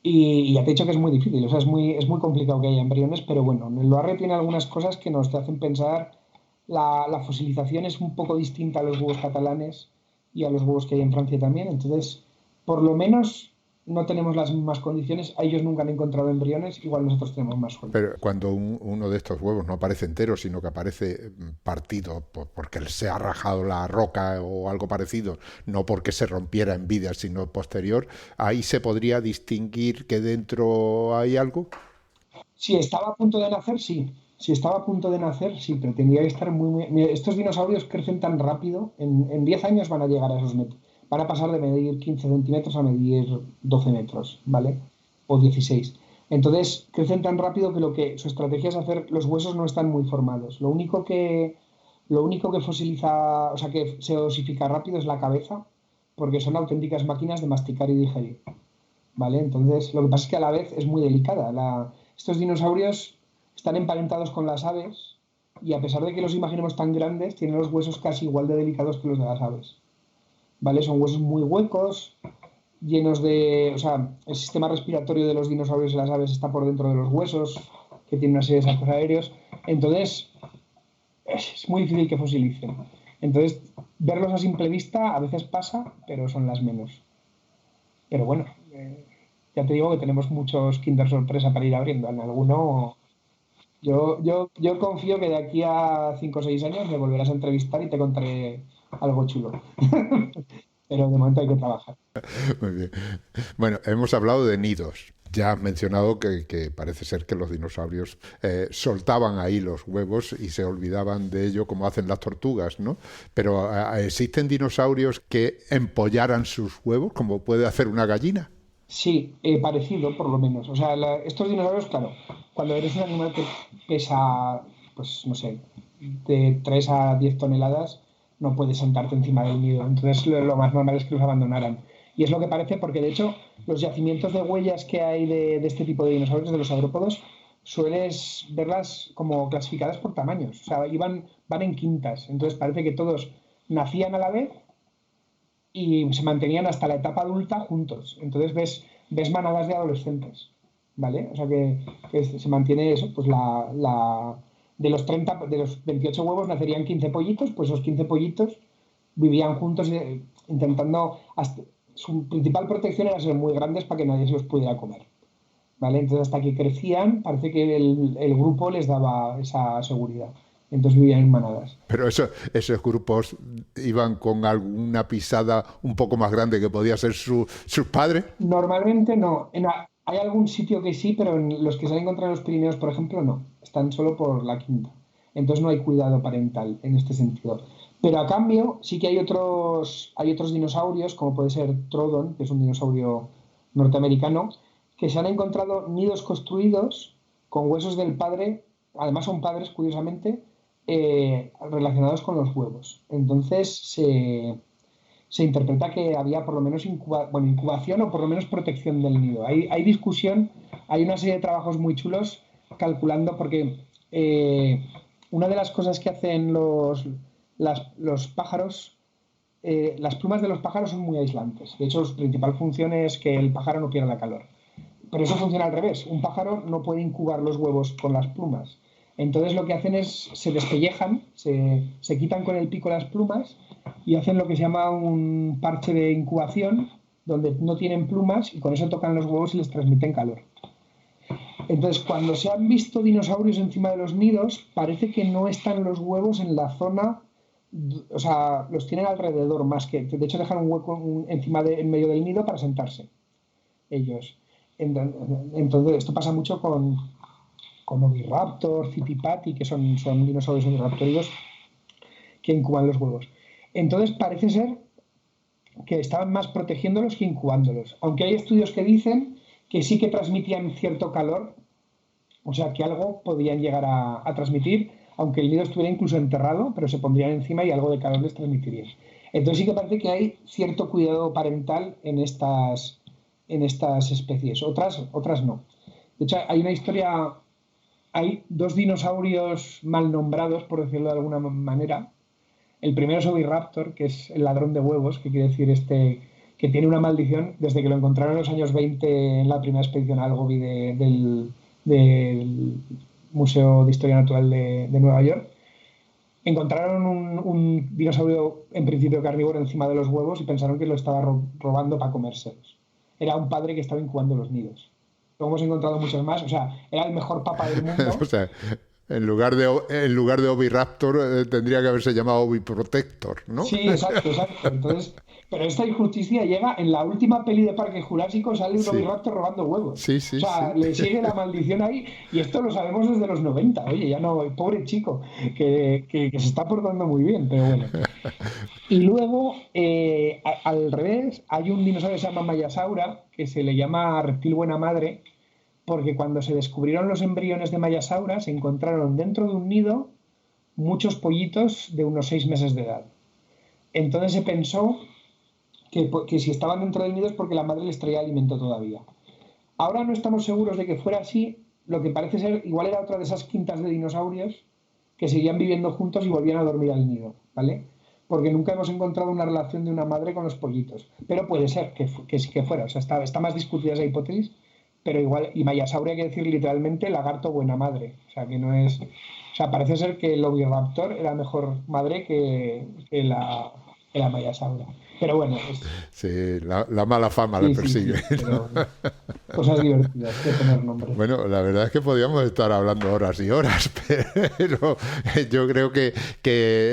Y ya te he dicho que es muy difícil, o sea, es muy complicado que haya embriones, pero bueno, el Loarre tiene algunas cosas que nos te hacen pensar. La fosilización es un poco distinta a los huevos catalanes y a los huevos que hay en Francia también, entonces por lo menos no tenemos las mismas condiciones, a ellos nunca han encontrado embriones, igual nosotros tenemos más suerte. Pero cuando uno de estos huevos no aparece entero, sino que aparece partido porque se ha rajado la roca o algo parecido, no porque se rompiera en vida, sino posterior, ¿ahí se podría distinguir que dentro hay algo? Si estaba a punto de nacer, sí. Si estaba a punto de nacer, sí, pero tendría que estar muy... Estos dinosaurios crecen tan rápido, en 10 años van a llegar a esos metros. Van a pasar de medir 15 centímetros a medir 12 metros, ¿vale? O 16. Entonces, crecen tan rápido que su estrategia es hacer... Los huesos no están muy formados. Lo único que fosiliza, o sea, que se osifica rápido es la cabeza, porque son auténticas máquinas de masticar y digerir, ¿vale? Entonces, lo que pasa es que a la vez es muy delicada. Estos dinosaurios están emparentados con las aves y a pesar de que los imaginemos tan grandes, tienen los huesos casi igual de delicados que los de las aves. ¿vale? Son huesos muy huecos, llenos de... O sea, el sistema respiratorio de los dinosaurios y las aves está por dentro de los huesos, que tiene una serie de sacos aéreos. Entonces, es muy difícil que fosilicen. Entonces, verlos a simple vista a veces pasa, pero son las menos. Pero bueno, ya te digo que tenemos muchos Kinder sorpresa para ir abriendo. En alguno, yo confío que de aquí a 5 o 6 años me volverás a entrevistar y te contaré algo chulo. Pero de momento hay que trabajar. Muy bien. Bueno, hemos hablado de nidos. Ya has mencionado que parece ser que los dinosaurios soltaban ahí los huevos y se olvidaban de ello como hacen las tortugas, ¿no? Pero ¿existen dinosaurios que empollaran sus huevos como puede hacer una gallina? Sí, parecido por lo menos. O sea, estos dinosaurios, claro, cuando eres un animal que pesa, pues no sé, de 3 a 10 toneladas, no puedes sentarte encima del nido. Entonces lo más normal es que los abandonaran. Y es lo que parece porque, de hecho, los yacimientos de huellas que hay de este tipo de dinosaurios, de los saurópodos, sueles verlas como clasificadas por tamaños. O sea, van en quintas. Entonces parece que todos nacían a la vez y se mantenían hasta la etapa adulta juntos. Entonces ves manadas de adolescentes, ¿vale? O sea que se mantiene eso, pues de los 28 huevos nacerían 15 pollitos, pues esos 15 pollitos vivían juntos intentando... su principal protección era ser muy grandes para que nadie se los pudiera comer, ¿vale? Entonces hasta que crecían parece que el grupo les daba esa seguridad. Entonces vivían en manadas. Pero esos grupos iban con alguna pisada un poco más grande que podía ser sus padres. Normalmente no. Hay algún sitio que sí, pero en los que se han encontrado en los Pirineos, por ejemplo, no. Están solo por la quinta. Entonces no hay cuidado parental en este sentido. Pero a cambio sí que hay otros dinosaurios, como puede ser Troodon, que es un dinosaurio norteamericano, que se han encontrado nidos construidos con huesos del padre, además son padres, curiosamente, relacionados con los huevos. Entonces se interpreta que había por lo menos incubación o por lo menos protección del nido. Hay discusión, hay una serie de trabajos muy chulos calculando, porque una de las cosas que hacen los pájaros, las plumas de los pájaros son muy aislantes. De hecho, su principal función es que el pájaro no pierda calor. Pero eso funciona al revés. Un pájaro no puede incubar los huevos con las plumas. Entonces lo que hacen es, se despellejan, se quitan con el pico las plumas y hacen lo que se llama un parche de incubación, donde no tienen plumas y con eso tocan los huevos y les transmiten calor. Entonces, cuando se han visto dinosaurios encima de los nidos, parece que no están los huevos en la zona, o sea, los tienen alrededor más que, de hecho dejan un hueco en medio del nido para sentarse ellos. Entonces, esto pasa mucho con Oviraptor, Fittipaldi, que son dinosaurios oviraptoridos que incuban los huevos. Entonces parece ser que estaban más protegiéndolos que incubándolos, aunque hay estudios que dicen que sí que transmitían cierto calor, o sea que algo podían llegar a transmitir, aunque el nido estuviera incluso enterrado, pero se pondrían encima y algo de calor les transmitirían. Entonces sí que parece que hay cierto cuidado parental en estas especies, otras no. De hecho, hay una historia. Hay 2 dinosaurios mal nombrados, por decirlo de alguna manera. El primero es Oviraptor, que es el ladrón de huevos, que quiere decir que tiene una maldición desde que lo encontraron en los años 20 en la primera expedición al Gobi del Museo de Historia Natural de Nueva York. Encontraron un dinosaurio en principio carnívoro encima de los huevos y pensaron que lo estaba robando para comérselos. Era un padre que estaba incubando los nidos. Luego hemos encontrado muchos más, o sea, era el mejor papa del mundo. O sea, en lugar de Oviraptor tendría que haberse llamado Oviprotector, ¿no? Sí, exacto. Entonces, pero esta injusticia llega en la última peli de Parque Jurásico, sale un Oviraptor robando huevos. Sí, o sea, le sigue la maldición ahí y esto lo sabemos desde los 90. Oye, ya no, pobre chico, que se está portando muy bien, pero bueno. Y luego, al revés, hay un dinosaurio que se llama Mayasaura, que se le llama reptil buena madre, porque cuando se descubrieron los embriones de Mayasaura se encontraron dentro de un nido muchos pollitos de unos 6 meses de edad. Entonces se pensó que si estaban dentro del nido es porque la madre les traía alimento todavía. Ahora no estamos seguros de que fuera así, lo que parece ser, igual era otra de esas quintas de dinosaurios que seguían viviendo juntos y volvían a dormir al nido, ¿vale? porque nunca hemos encontrado una relación de una madre con los pollitos. Pero puede ser que sí que fuera. O sea, está más discutida esa hipótesis, pero igual, y Mayasauria quiere decir literalmente lagarto buena madre. O sea, que no es... O sea, parece ser que el Oviraptor era mejor madre que la Mayasauria. Pero bueno, sí, la mala fama le persigue. Sí, pero cosas divertidas de tener nombres. Bueno, la verdad es que podríamos estar hablando horas y horas, pero yo creo que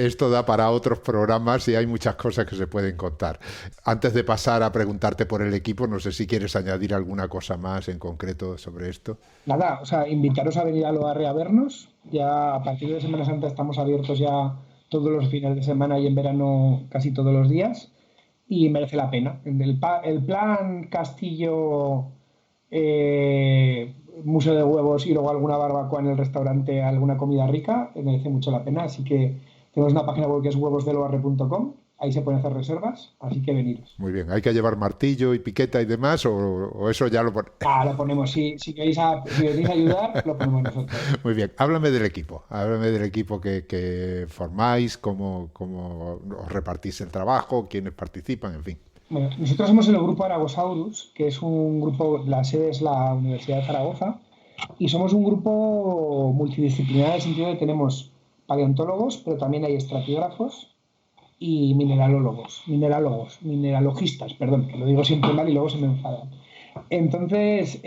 esto da para otros programas y hay muchas cosas que se pueden contar. Antes de pasar a preguntarte por el equipo, no sé si quieres añadir alguna cosa más en concreto sobre esto. Nada, o sea, invitaros a venir a Loarre a vernos. Ya a partir de Semana Santa estamos abiertos ya todos los fines de semana y en verano casi todos los días. Y merece la pena. El plan castillo, museo de huevos y luego alguna barbacoa en el restaurante, alguna comida rica, merece mucho la pena. Así que tenemos una página web que es huevosdeloarre.com. Ahí se pueden hacer reservas, así que veniros. Muy bien, ¿hay que llevar martillo y piqueta y demás o eso ya lo ponemos? Lo ponemos, si venís a ayudar, lo ponemos nosotros. Muy bien, háblame del equipo que formáis, cómo os repartís el trabajo, quiénes participan, en fin. Bueno, nosotros somos el grupo Aragosaurus, que es un grupo, la sede es la Universidad de Zaragoza, y somos un grupo multidisciplinar en el sentido de que tenemos paleontólogos, pero también hay estratígrafos, y mineralogistas, perdón, que lo digo siempre mal y luego se me enfadan. Entonces,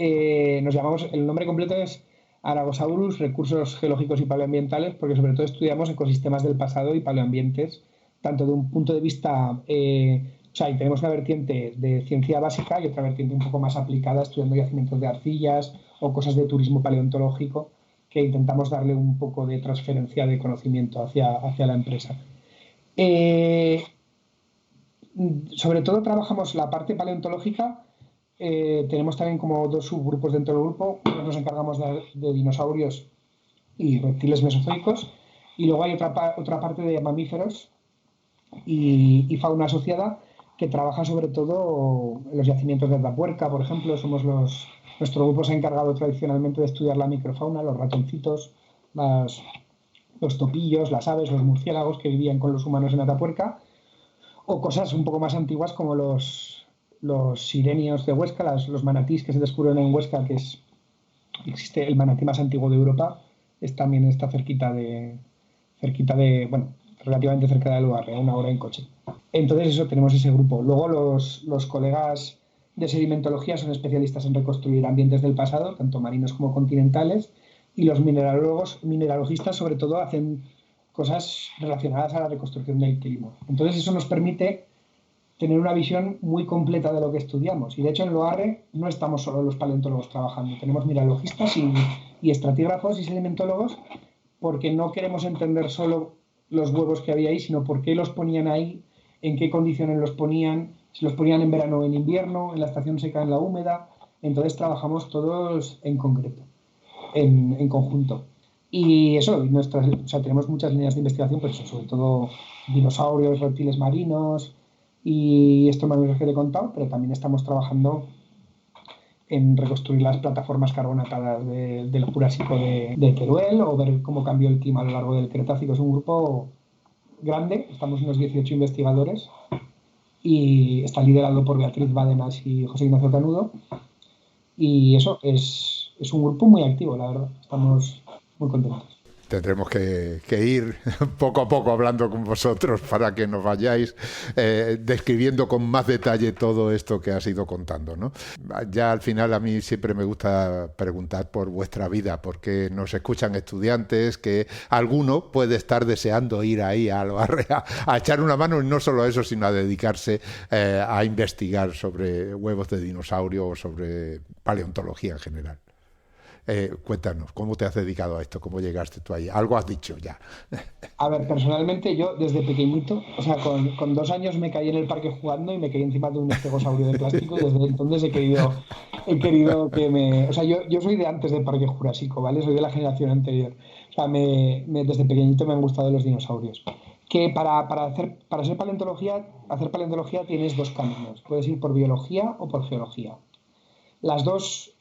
nos llamamos, el nombre completo es Aragosaurus, Recursos Geológicos y Paleoambientales, porque sobre todo estudiamos ecosistemas del pasado y paleoambientes, tanto de un punto de vista, y tenemos una vertiente de ciencia básica y otra vertiente un poco más aplicada, estudiando yacimientos de arcillas o cosas de turismo paleontológico, que intentamos darle un poco de transferencia de conocimiento hacia la empresa. Sobre todo trabajamos la parte paleontológica. Tenemos también como dos subgrupos dentro del grupo. Uno nos encargamos de dinosaurios y reptiles mesozoicos, y luego hay otra parte de mamíferos y fauna asociada que trabaja sobre todo en los yacimientos de Atapuerca, por ejemplo. Nuestro grupo se ha encargado tradicionalmente de estudiar la microfauna, los ratoncitos, los topillos, las aves, los murciélagos que vivían con los humanos en Atapuerca, o cosas un poco más antiguas como los sirenios de Huesca, los manatís que se descubrieron en Huesca, existe el manatí más antiguo de Europa, también está relativamente cerca de Loarre, a una hora en coche. Entonces tenemos ese grupo. Luego los colegas de sedimentología son especialistas en reconstruir ambientes del pasado, tanto marinos como continentales, y los mineralogistas sobre todo hacen cosas relacionadas a la reconstrucción del clima. Entonces eso nos permite tener una visión muy completa de lo que estudiamos. Y de hecho en Loarre no estamos solo los paleontólogos trabajando, tenemos mineralogistas y estratígrafos y sedimentólogos, porque no queremos entender solo los huevos que había ahí, sino por qué los ponían ahí, en qué condiciones los ponían, si los ponían en verano o en invierno, en la estación seca, en la húmeda. Entonces trabajamos todos en concreto, en conjunto. Y eso, tenemos muchas líneas de investigación, pues sobre todo dinosaurios, reptiles marinos y estos mamíferos que te he contado, pero también estamos trabajando en reconstruir las plataformas carbonatadas del Jurásico de Teruel, o ver cómo cambió el clima a lo largo del Cretácico. Es un grupo grande, estamos unos 18 investigadores y está liderado por Beatriz Bádenas y José Ignacio Canudo, y eso es un grupo muy activo, la verdad, estamos muy contentos. Tendremos que ir poco a poco hablando con vosotros para que nos vayáis describiendo con más detalle todo esto que has ido contando, ¿no? Ya al final a mí siempre me gusta preguntar por vuestra vida, porque nos escuchan estudiantes que alguno puede estar deseando ir ahí a echar una mano, y no solo a eso, sino a dedicarse a investigar sobre huevos de dinosaurio o sobre paleontología en general. Cuéntanos, ¿cómo te has dedicado a esto? ¿Cómo llegaste tú ahí? Algo has dicho ya. A ver, personalmente yo desde pequeñito, con 2 años me caí en el parque jugando y me caí encima de un estegosaurio de plástico, y desde entonces he querido que me... O sea, yo soy de antes del Parque Jurásico, ¿vale? Soy de la generación anterior. O sea, desde pequeñito me han gustado los dinosaurios. Que para hacer paleontología tienes 2 caminos. Puedes ir por biología o por geología. Las dos...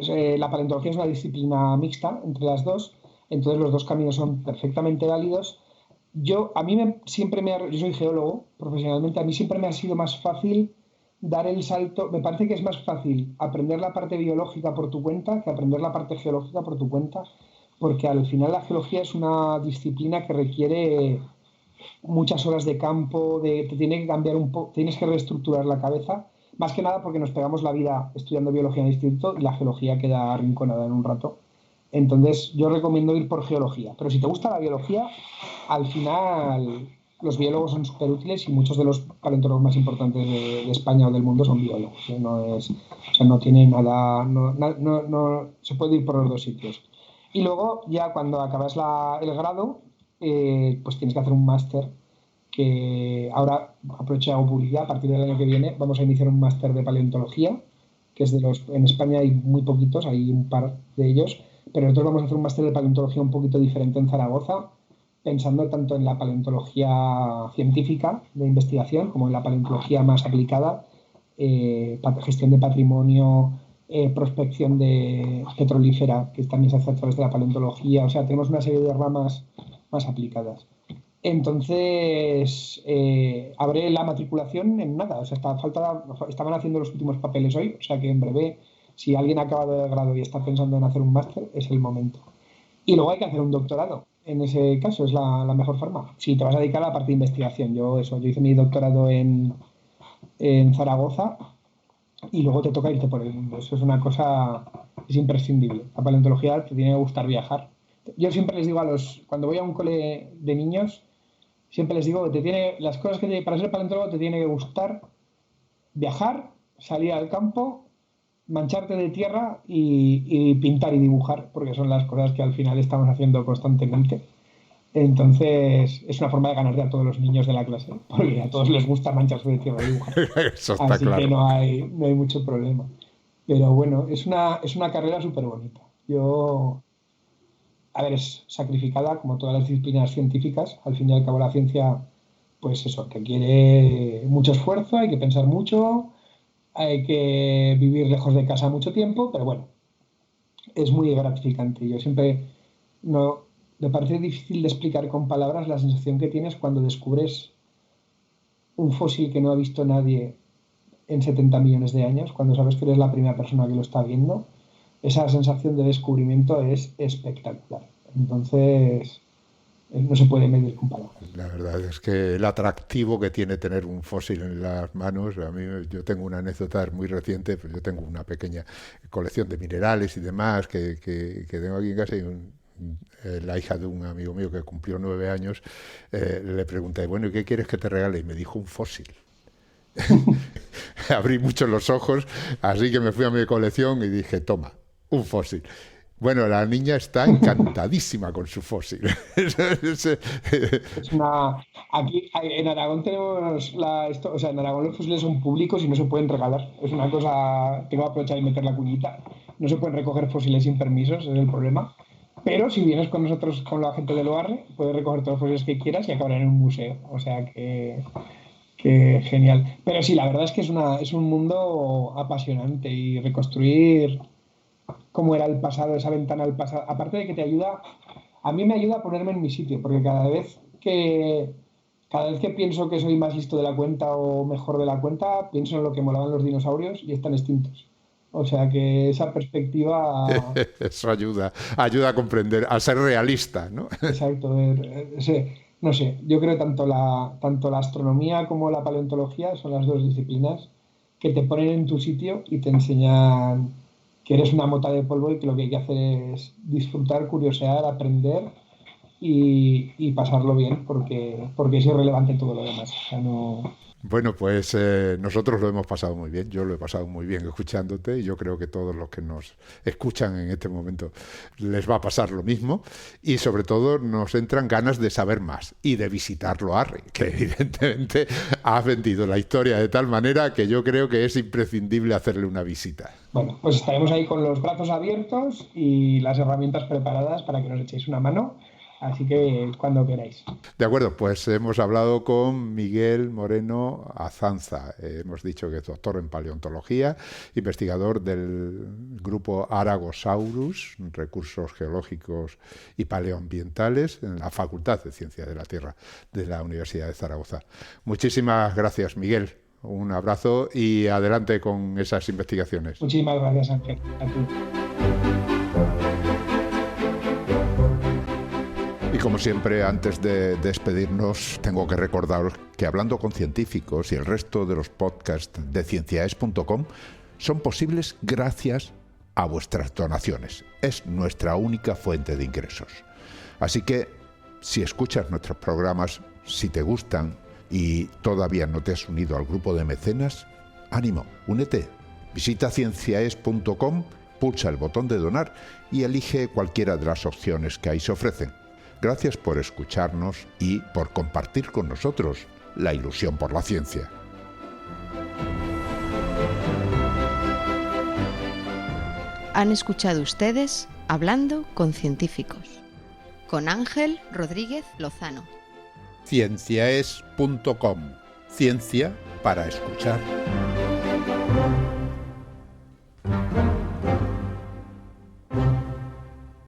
La paleontología es una disciplina mixta entre las dos, entonces los 2 caminos son perfectamente válidos, yo soy geólogo profesionalmente, a mí siempre me ha sido más fácil dar el salto. Me parece que es más fácil aprender la parte biológica por tu cuenta que aprender la parte geológica por tu cuenta, porque al final la geología es una disciplina que requiere muchas horas de campo, te tiene que cambiar un poco, tienes que reestructurar la cabeza, más que nada porque nos pegamos la vida estudiando biología en el instituto y la geología queda arrinconada en un rato. Entonces yo recomiendo ir por geología, pero si te gusta la biología, al final los biólogos son súper útiles y muchos de los paleontólogos más importantes de España o del mundo son biólogos. No tiene nada, no se puede ir por los dos sitios. Y luego ya cuando acabas el grado, pues tienes que hacer un máster, que ahora aprovecho y hago publicidad. A partir del año que viene vamos a iniciar un máster de paleontología, que es en España hay muy poquitos, hay un par de ellos, pero nosotros vamos a hacer un máster de paleontología un poquito diferente en Zaragoza, pensando tanto en la paleontología científica de investigación como en la paleontología más aplicada, gestión de patrimonio, prospección de petrolífera, que también se hace a través de la paleontología. O sea, tenemos una serie de ramas más aplicadas. Entonces, abre la matriculación en nada. O sea, estaban haciendo los últimos papeles hoy, o sea que en breve, si alguien ha acabado el grado y está pensando en hacer un máster, es el momento. Y luego hay que hacer un doctorado. En ese caso es la mejor forma. Si te vas a dedicar a la parte de investigación, yo hice mi doctorado en Zaragoza y luego te toca irte por el mundo. Eso es una cosa, es imprescindible. La paleontología te tiene que gustar viajar. Yo siempre les digo cuando voy a un cole de niños, siempre les digo que las cosas que para ser paleontólogo te tiene que gustar viajar, salir al campo, mancharte de tierra y pintar y dibujar, porque son las cosas que al final estamos haciendo constantemente. Entonces es una forma de ganarte a todos los niños de la clase, porque a todos les gusta mancharse de tierra y dibujar. Eso está Así claro. que no hay mucho problema. Pero bueno, es una carrera súper bonita. Es sacrificada como todas las disciplinas científicas. Al fin y al cabo la ciencia, pues eso, requiere mucho esfuerzo, hay que pensar mucho, hay que vivir lejos de casa mucho tiempo, pero bueno, es muy gratificante. Yo siempre me parece difícil de explicar con palabras la sensación que tienes cuando descubres un fósil que no ha visto nadie en 70 millones de años, cuando sabes que eres la primera persona que lo está viendo. Esa sensación de descubrimiento es espectacular. Entonces, no se puede medir con palabras. La verdad es que el atractivo que tiene tener un fósil en las manos, yo tengo una anécdota muy reciente, pues yo tengo una pequeña colección de minerales y demás que tengo aquí en casa y la hija de un amigo mío que cumplió 9 años, le pregunté, bueno, ¿y qué quieres que te regale? Y me dijo un fósil. Abrí mucho los ojos, así que me fui a mi colección y dije, toma, un fósil. Bueno, la niña está encantadísima con su fósil. Aquí en Aragón tenemos en Aragón los fósiles son públicos y no se pueden regalar. Es una cosa, tengo que aprovechar y meter la cuñita. No se pueden recoger fósiles sin permisos, es el problema. Pero si vienes con nosotros, con la gente del OARRE, puedes recoger todos los fósiles que quieras y acabar en un museo. O sea que genial. Pero sí, la verdad es que es un mundo apasionante y reconstruir cómo era el pasado, esa ventana al pasado. Aparte de que a mí me ayuda a ponerme en mi sitio, porque cada vez que pienso que soy más listo de la cuenta o mejor de la cuenta, pienso en lo que molaban los dinosaurios y están extintos. O sea que esa perspectiva... Eso ayuda a comprender, a ser realista, ¿no? Exacto. No sé, yo creo que tanto la astronomía como la paleontología son las dos disciplinas que te ponen en tu sitio y te enseñan que eres una mota de polvo y que lo que hay que hacer es disfrutar, curiosear, aprender y pasarlo bien, porque es irrelevante todo lo demás. O sea, no... Bueno, pues nosotros lo hemos pasado muy bien, yo lo he pasado muy bien escuchándote y yo creo que todos los que nos escuchan en este momento les va a pasar lo mismo y sobre todo nos entran ganas de saber más y de visitar Loarre, que evidentemente has vendido la historia de tal manera que yo creo que es imprescindible hacerle una visita. Bueno, pues estaremos ahí con los brazos abiertos y las herramientas preparadas para que nos echéis una mano Así que cuando queráis. De acuerdo, pues hemos hablado con Miguel Moreno Azanza. Hemos dicho que es doctor en paleontología, investigador del grupo Aragosaurus, recursos geológicos y paleoambientales en la Facultad de Ciencias de la Tierra de la Universidad de Zaragoza. Muchísimas gracias, Miguel. Un abrazo y adelante con esas investigaciones. Muchísimas gracias, Ángel. A ti. Y como siempre, antes de despedirnos, tengo que recordaros que Hablando con Científicos y el resto de los podcasts de cienciaes.com son posibles gracias a vuestras donaciones. Es nuestra única fuente de ingresos. Así que, si escuchas nuestros programas, si te gustan y todavía no te has unido al grupo de mecenas, ánimo, únete. Visita cienciaes.com, pulsa el botón de donar y elige cualquiera de las opciones que ahí se ofrecen. Gracias por escucharnos y por compartir con nosotros la ilusión por la ciencia. Han escuchado ustedes Hablando con Científicos, con Ángel Rodríguez Lozano. Cienciaes.com. Ciencia para escuchar.